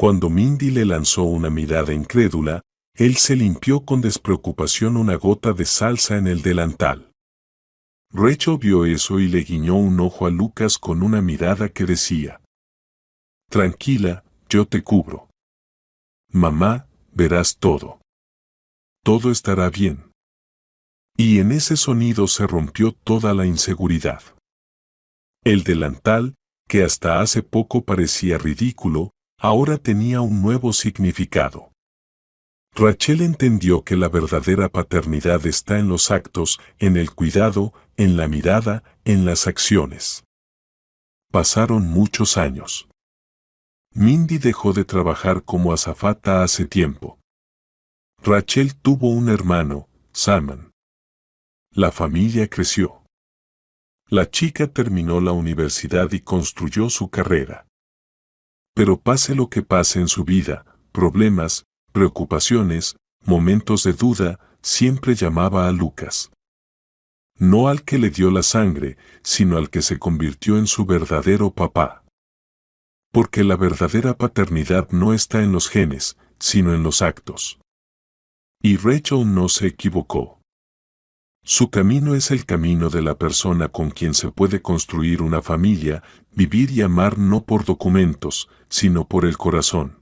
Cuando Mindy le lanzó una mirada incrédula, él se limpió con despreocupación una gota de salsa en el delantal. Rachel vio eso y le guiñó un ojo a Lucas con una mirada que decía: «Tranquila, yo te cubro. Mamá, verás todo. Todo estará bien». Y en ese sonido se rompió toda la inseguridad. El delantal, que hasta hace poco parecía ridículo, ahora tenía un nuevo significado. Rachel entendió que la verdadera paternidad está en los actos, en el cuidado, en la mirada, en las acciones. Pasaron muchos años. Mindy dejó de trabajar como azafata hace tiempo. Rachel tuvo un hermano, Salman. La familia creció. La chica terminó la universidad y construyó su carrera. Pero pase lo que pase en su vida, problemas, preocupaciones, momentos de duda, siempre llamaba a Lucas. No al que le dio la sangre, sino al que se convirtió en su verdadero papá. Porque la verdadera paternidad no está en los genes, sino en los actos. Y Rachel no se equivocó. Su camino es el camino de la persona con quien se puede construir una familia, vivir y amar no por documentos, sino por el corazón.